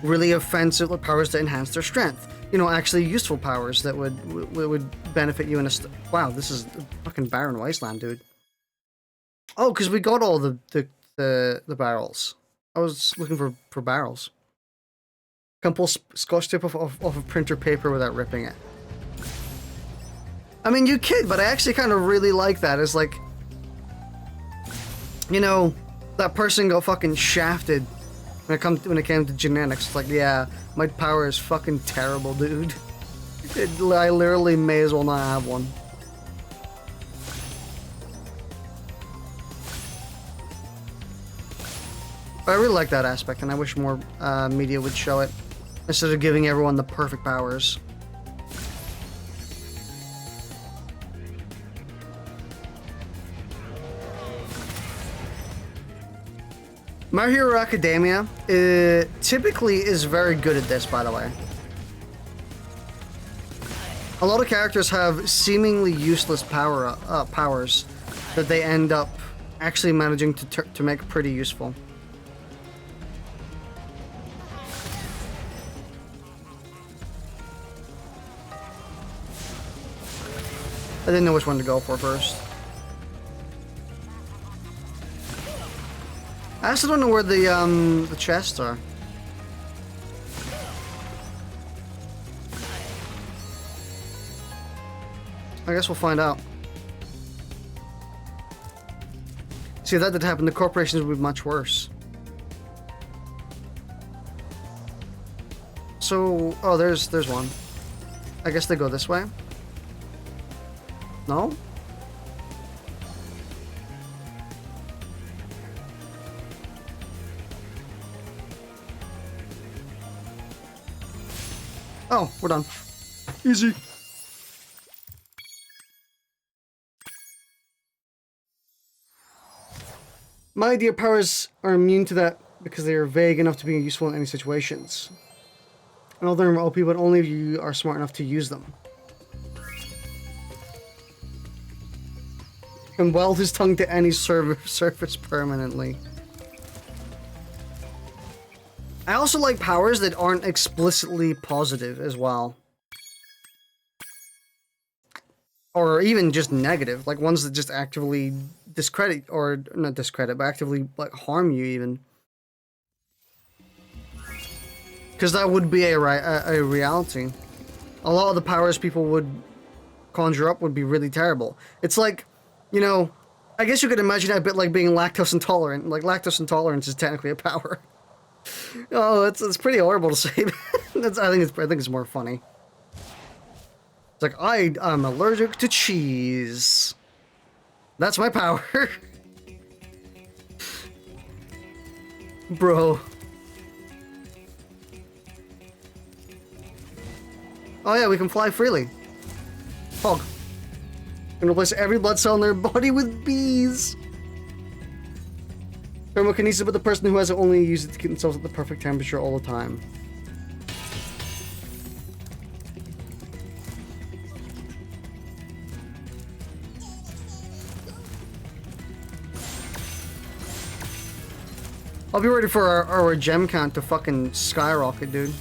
really offensive powers to enhance their strength. You know, actually useful powers that would benefit you in a... Wow, this is a fucking barren wasteland, dude. Oh, because we got all the barrels. I was looking for barrels. Can pull scotch tape off of printer paper without ripping it. I mean, you kid, but I actually kind of really like that. It's like, you know, that person got fucking shafted when it came to genetics. It's like, yeah, my power is fucking terrible, dude. I literally may as well not have one. But I really like that aspect, and I wish more media would show it instead of giving everyone the perfect powers. My Hero Academia typically is very good at this, by the way. A lot of characters have seemingly useless powers that they end up actually managing to make pretty useful. I didn't know which one to go for first. I also don't know where the chests are. I guess we'll find out. See, if that did happen, the corporations would be much worse. So, oh, there's one. I guess they go this way. No? Oh, we're done. Easy. My idea powers are immune to that because they are vague enough to be useful in any situations. And all them are OP, but only if you are smart enough to use them. And weld his tongue to any surface permanently. I also like powers that aren't explicitly positive as well. Or even just negative, like ones that just actively discredit, or not discredit, but actively like harm you even. Because that would be a reality. A lot of the powers people would conjure up would be really terrible. It's like, you know, I guess you could imagine it a bit like being lactose intolerant. Like, lactose intolerance is technically a power. Oh, it's pretty horrible to say. I think it's more funny. It's like, I'm allergic to cheese. That's my power. Bro. Oh yeah, we can fly freely. Fog. And replace every blood cell in their body with bees. Thermokinesis, but the person who has it only use it to keep themselves at the perfect temperature all the time. I'll be ready for our gem count to fucking skyrocket, dude.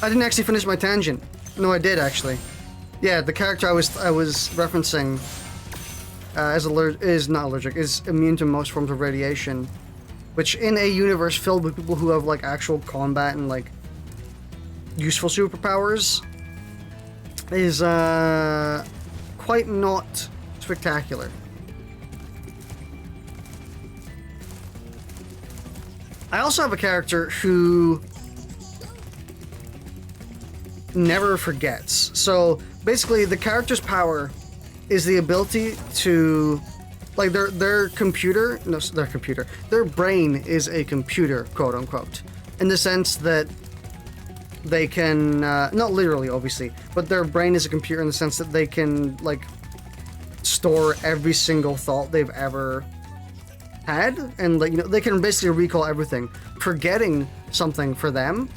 I didn't actually finish my tangent. No, I did actually. Yeah, the character I was referencing is not allergic, is immune to most forms of radiation. which in a universe filled with people who have like actual combat and like useful superpowers is quite not spectacular. I also have a character who never forgets. So basically the character's power is the ability to, like, their brain is a computer, quote unquote, in the sense that they can, not literally obviously, but their brain is a computer in the sense that they can like store every single thought they've ever had, and like, you know, they can basically recall everything. Forgetting something for them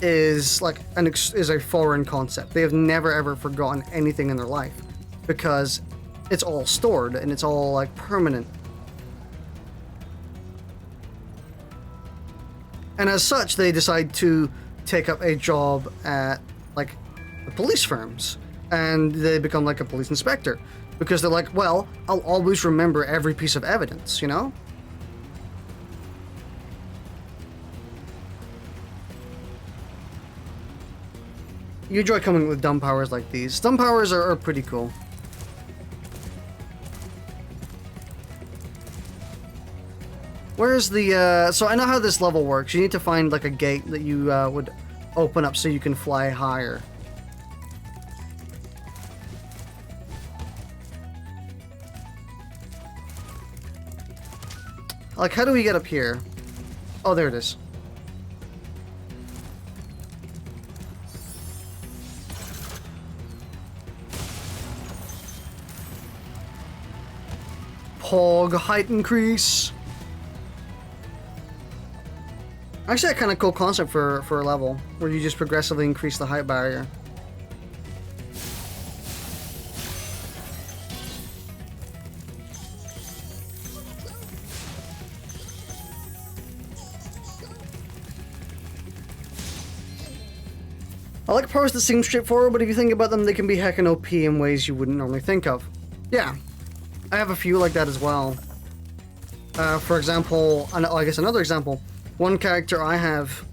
is like is a foreign concept. They have never ever forgotten anything in their life because it's all stored and it's all like permanent. And as such, they decide to take up a job at like the police firms, and they become like a police inspector because they're like, well, I'll always remember every piece of evidence, you know? You enjoy coming with dumb powers like these. Dumb powers are pretty cool. Where's the, so I know how this level works. You need to find like a gate that you would open up so you can fly higher. Like, how do we get up here? Oh, there it is. Pog height increase. Actually, a kind of cool concept for a level where you just progressively increase the height barrier. I like powers that seem straightforward, but if you think about them, they can be heckin' OP in ways you wouldn't normally think of. Yeah, I have a few like that as well. For example, I guess another example, one character I have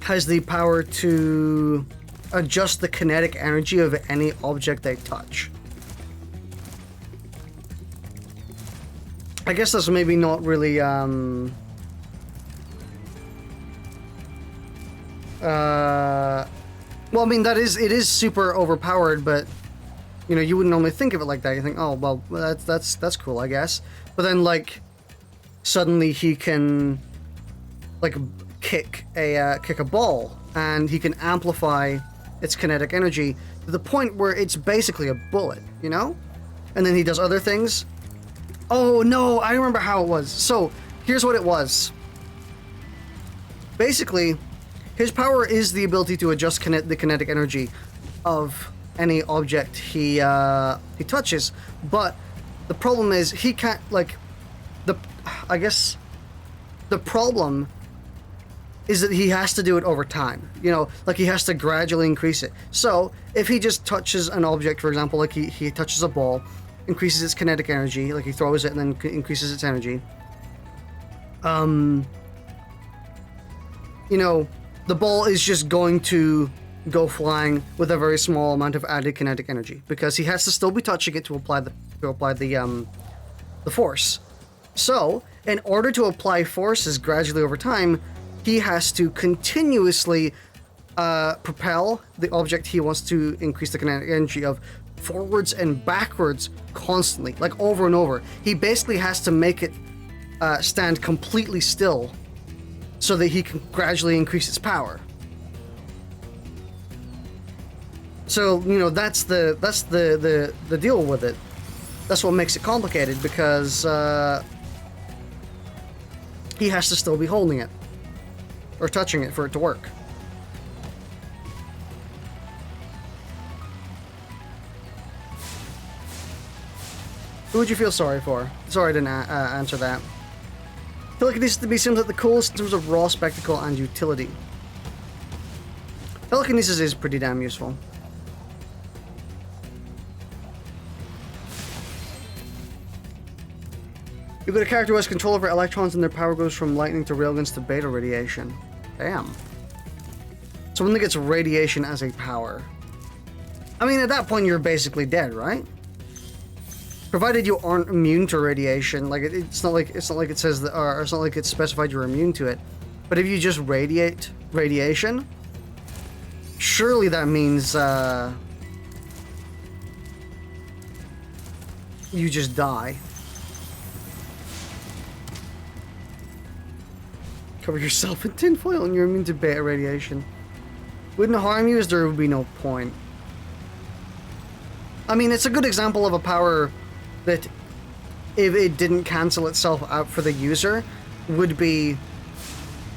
has the power to adjust the kinetic energy of any object they touch. I guess that's maybe not really, well, I mean, it is super overpowered, but you know, you wouldn't normally think of it like that. You think, oh, well, that's cool, I guess. But then, like, suddenly he can, like, kick a ball, and he can amplify its kinetic energy to the point where it's basically a bullet, you know? And then he does other things. Oh no, I remember how it was. So here's what it was. Basically, his power is the ability to adjust the kinetic energy of any object he touches, but the problem is he can't, like, I guess the problem is that he has to do it over time, you know, like he has to gradually increase it. So if he just touches an object, for example, like he touches a ball, increases its kinetic energy, like he throws it and then increases its energy, you know, the ball is just going to go flying with a very small amount of added kinetic energy because he has to still be touching it to apply the force. So in order to apply forces gradually over time, he has to continuously propel the object he wants to increase the kinetic energy of forwards and backwards constantly, like over and over. He basically has to make it stand completely still so that he can gradually increase its power. So, you know, that's the deal with it. That's what makes it complicated, because he has to still be holding it or touching it for it to work. Who would you feel sorry for? Sorry I didn't answer that. I feel like this to be seems like the coolest in terms of raw spectacle and utility. Telekinesis is pretty damn useful. You got a character who has control over electrons and their power goes from lightning to railguns to beta radiation. Damn. Someone that gets radiation as a power. I mean, at that point, you're basically dead, right? Provided you aren't immune to radiation, like it's not like it says that, or it's not like it's specified you're immune to it. But if you just radiate radiation, surely that means you just die. Cover yourself in tinfoil and you're immune to beta radiation. Wouldn't harm you as there would be no point. I mean, it's a good example of a power that, if it didn't cancel itself out for the user, would be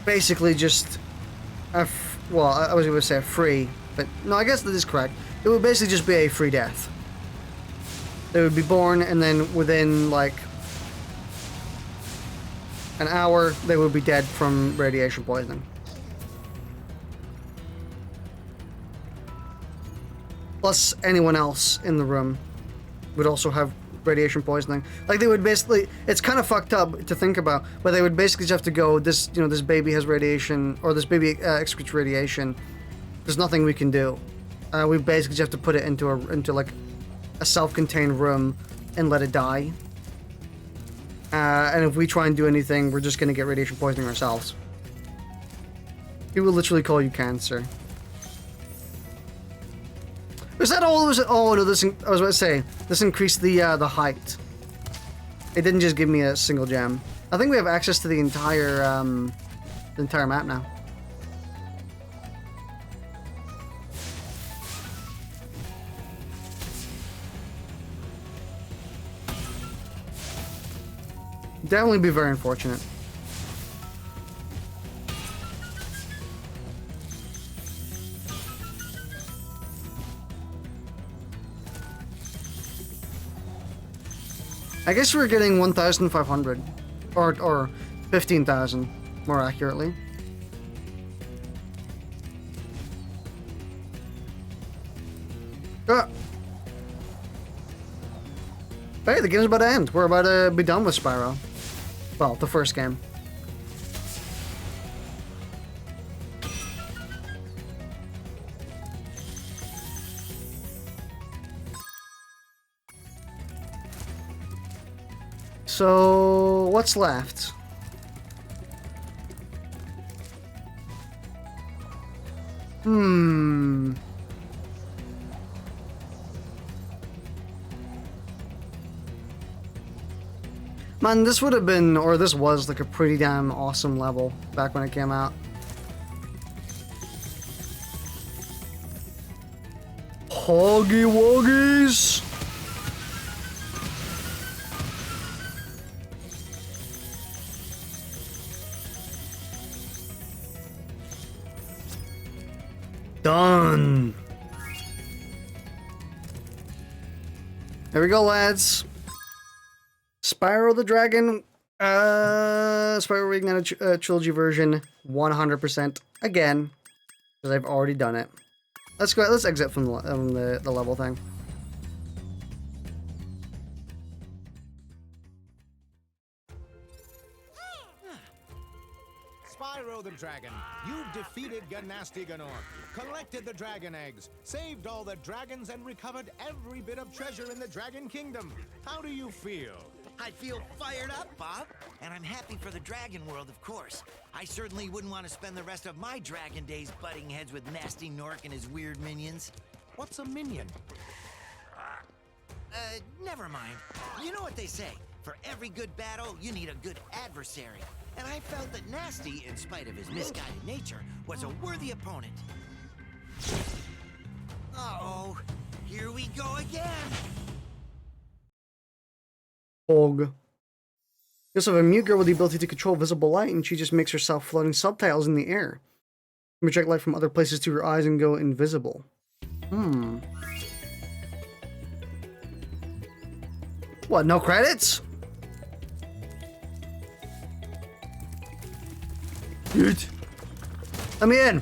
basically just well, I was going to say a free, but no, I guess that is correct. It would basically just be a free death. They would be born, and then within, like, an hour, they would be dead from radiation poisoning. Plus, anyone else in the room would also have radiation poisoning. Like, they would basically, it's kind of fucked up to think about, but they would basically just have to go, this baby has radiation, or this baby excretes radiation. There's nothing we can do. We basically just have to put it into like a self-contained room and let it die. And if we try and do anything, we're just gonna get radiation poisoning ourselves. He will literally call you cancer. Was that all? Was it? Oh no! I was about to say this increased the height. It didn't just give me a single gem. I think we have access to the entire map now. Definitely be very unfortunate. I guess we're getting 1,500, or 15,000, more accurately. Ah. Hey, the game's about to end. We're about to be done with Spyro. Well, the first game. So, what's left? Man, this would have been, or this was, like a pretty damn awesome level back when it came out. Hoggy Woggies! Done! There we go, lads. Spyro the Dragon, Spyro Reignited Trilogy version, 100% again, because I've already done it. Let's go. Let's exit from the level thing. Spyro the Dragon, you've defeated Gnasty Gnorc, collected the dragon eggs, saved all the dragons, and recovered every bit of treasure in the Dragon Kingdom. How do you feel? I feel fired up, Bob. And I'm happy for the dragon world, of course. I certainly wouldn't want to spend the rest of my dragon days butting heads with Gnasty Gnorc and his weird minions. What's a minion? Never mind. You know what they say. For every good battle, you need a good adversary. And I felt that Gnasty, in spite of his misguided nature, was a worthy opponent. Uh-oh. Here we go again. Hog. You also have a mute girl with the ability to control visible light, and she just makes herself floating subtiles in the air. Project light from other places to her eyes and go invisible. What, no credits? Dude. Let me in.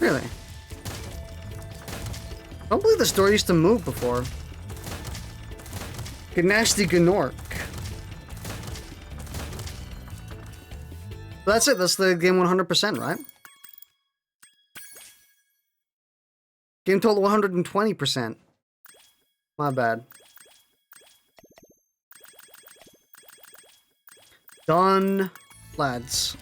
Really? I don't believe this door used to move before. Gnasty Gnork. That's it. That's the game 100%, right? Game total 120%. My bad. Done, lads.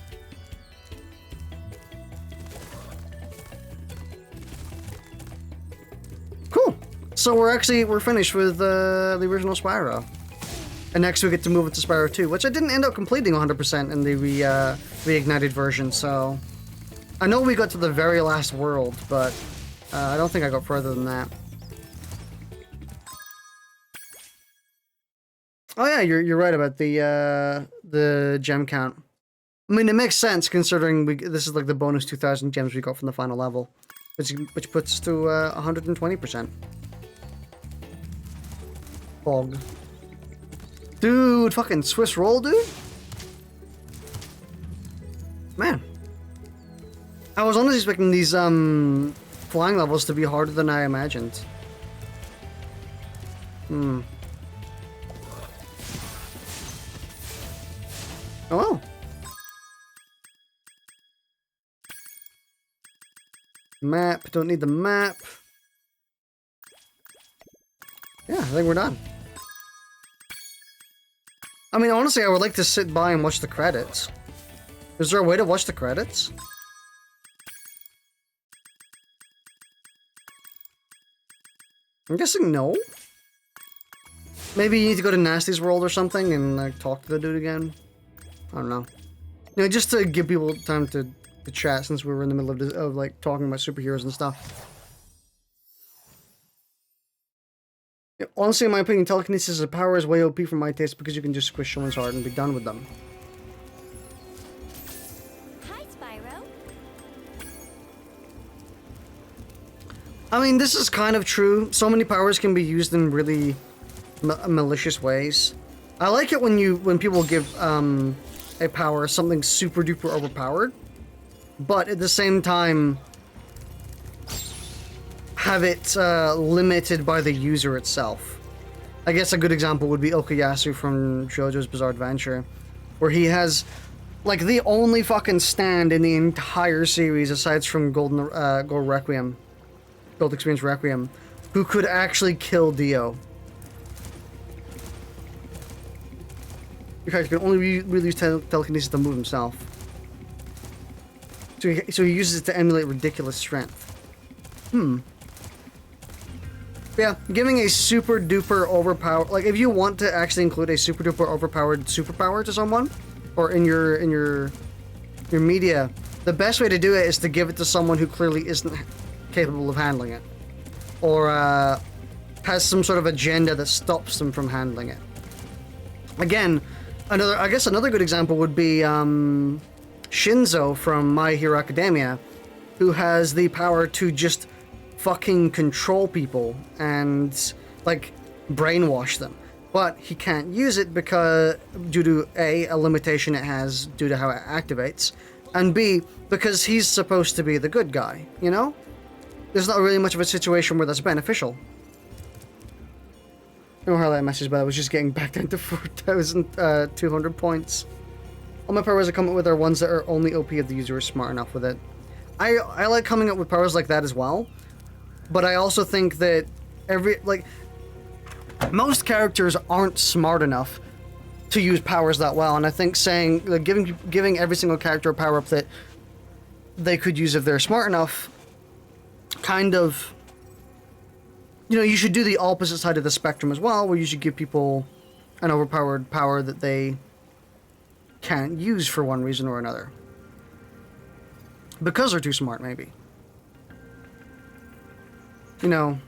Cool. So we're finished with the original Spyro. And next we get to move into Spyro 2, which I didn't end up completing 100% in the reignited version, so... I know we got to the very last world, but I don't think I got further than that. Oh yeah, you're right about the gem count. I mean, it makes sense considering this is like the bonus 2,000 gems we got from the final level, which puts us to 120%. Fog. Dude, fucking Swiss roll, dude. Man, I was honestly expecting these flying levels to be harder than I imagined. Oh. Map, don't need the map. Yeah, I think we're done. I mean, honestly, I would like to sit by and watch the credits. Is there a way to watch the credits? I'm guessing no. Maybe you need to go to Nasty's World or something and like talk to the dude again. I don't know. You know, just to give people time to chat since we were in the middle of like talking about superheroes and stuff. Yeah, honestly, in my opinion, telekinesis power is way OP for my taste because you can just squish someone's heart and be done with them. Hi, Spyro. I mean, this is kind of true. So many powers can be used in really malicious ways. I like it when people give a power something super duper overpowered, but at the same time have it limited by the user itself. I guess a good example would be Okuyasu from JoJo's Bizarre Adventure, where he has like the only fucking stand in the entire series aside from Gold Experience Requiem, who could actually kill Dio. Because he can only really use telekinesis to move himself. So he uses it to emulate ridiculous strength. Yeah, giving a super duper overpowered, like if you want to actually include a super duper overpowered superpower to someone, or in your media, the best way to do it is to give it to someone who clearly isn't capable of handling it, or has some sort of agenda that stops them from handling it. Again, another good example would be Shinzo from My Hero Academia, who has the power to just fucking control people and like brainwash them, but he can't use it because due to a limitation it has due to how it activates, and B, because he's supposed to be the good guy, you know? There's not really much of a situation where that's beneficial. No highlight message, but I was just getting back down to 4,200 points. All my powers I come up with are ones that are only OP if the user is smart enough with it. I like coming up with powers like that as well, but I also think that most characters aren't smart enough to use powers that well, and I think saying like giving every single character a power up that they could use if they're smart enough, kind of, you know, you should do the opposite side of the spectrum as well, where you should give people an overpowered power that they can't use for one reason or another. Because they're too smart, maybe. You know,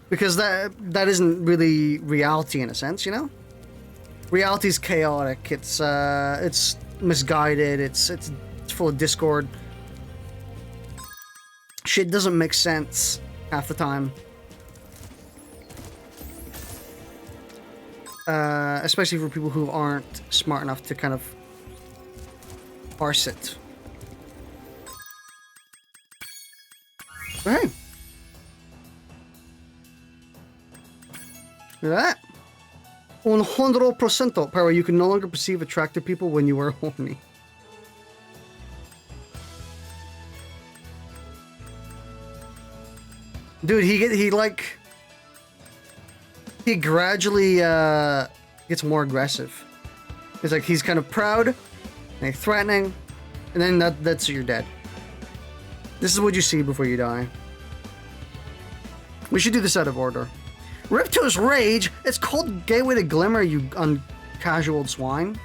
because that isn't really reality in a sense, you know? Reality's chaotic, it's misguided, it's full of discord. Shit doesn't make sense half the time. Especially for people who aren't smart enough to kind of parse it. But hey, Look at that. 100% power. You can no longer perceive attractive people when you are horny. Dude, he gradually gets more aggressive. It's like he's kind of proud, and threatening, and then that's you're dead. This is what you see before you die. We should do this out of order. Ripto's Rage. It's called Gateway to Glimmer, you uncasual swine.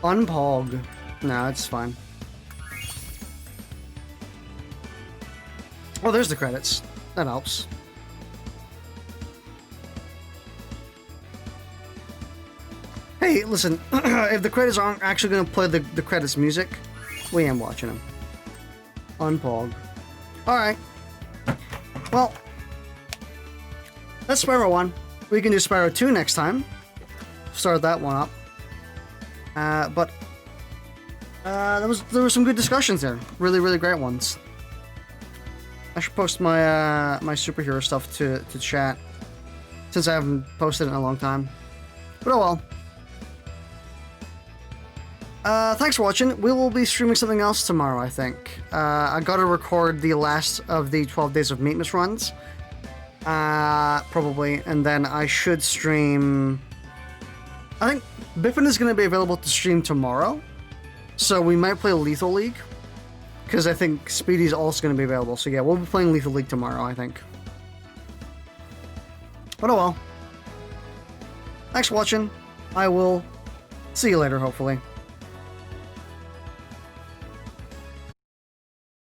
Unpog. No, it's fine. Oh, there's the credits. That helps. Hey, listen. If the credits aren't actually going to play the credits music, we am watching them. Unpog. Alright. Well, that's Spyro 1. We can do Spyro 2 next time. Start that one up. But there were some good discussions there. Really, really great ones. I should post my my superhero stuff to chat, since I haven't posted it in a long time. But oh well. Thanks for watching. We will be streaming something else tomorrow, I think. I gotta record the last of the 12 Days of Meatmas runs. Probably. And then I should stream... I think Biffin is gonna be available to stream tomorrow. So we might play Lethal League. Because I think Speedy's also going to be available. So yeah, we'll be playing Lethal League tomorrow, I think. But oh well. Thanks for watching. I will see you later, hopefully.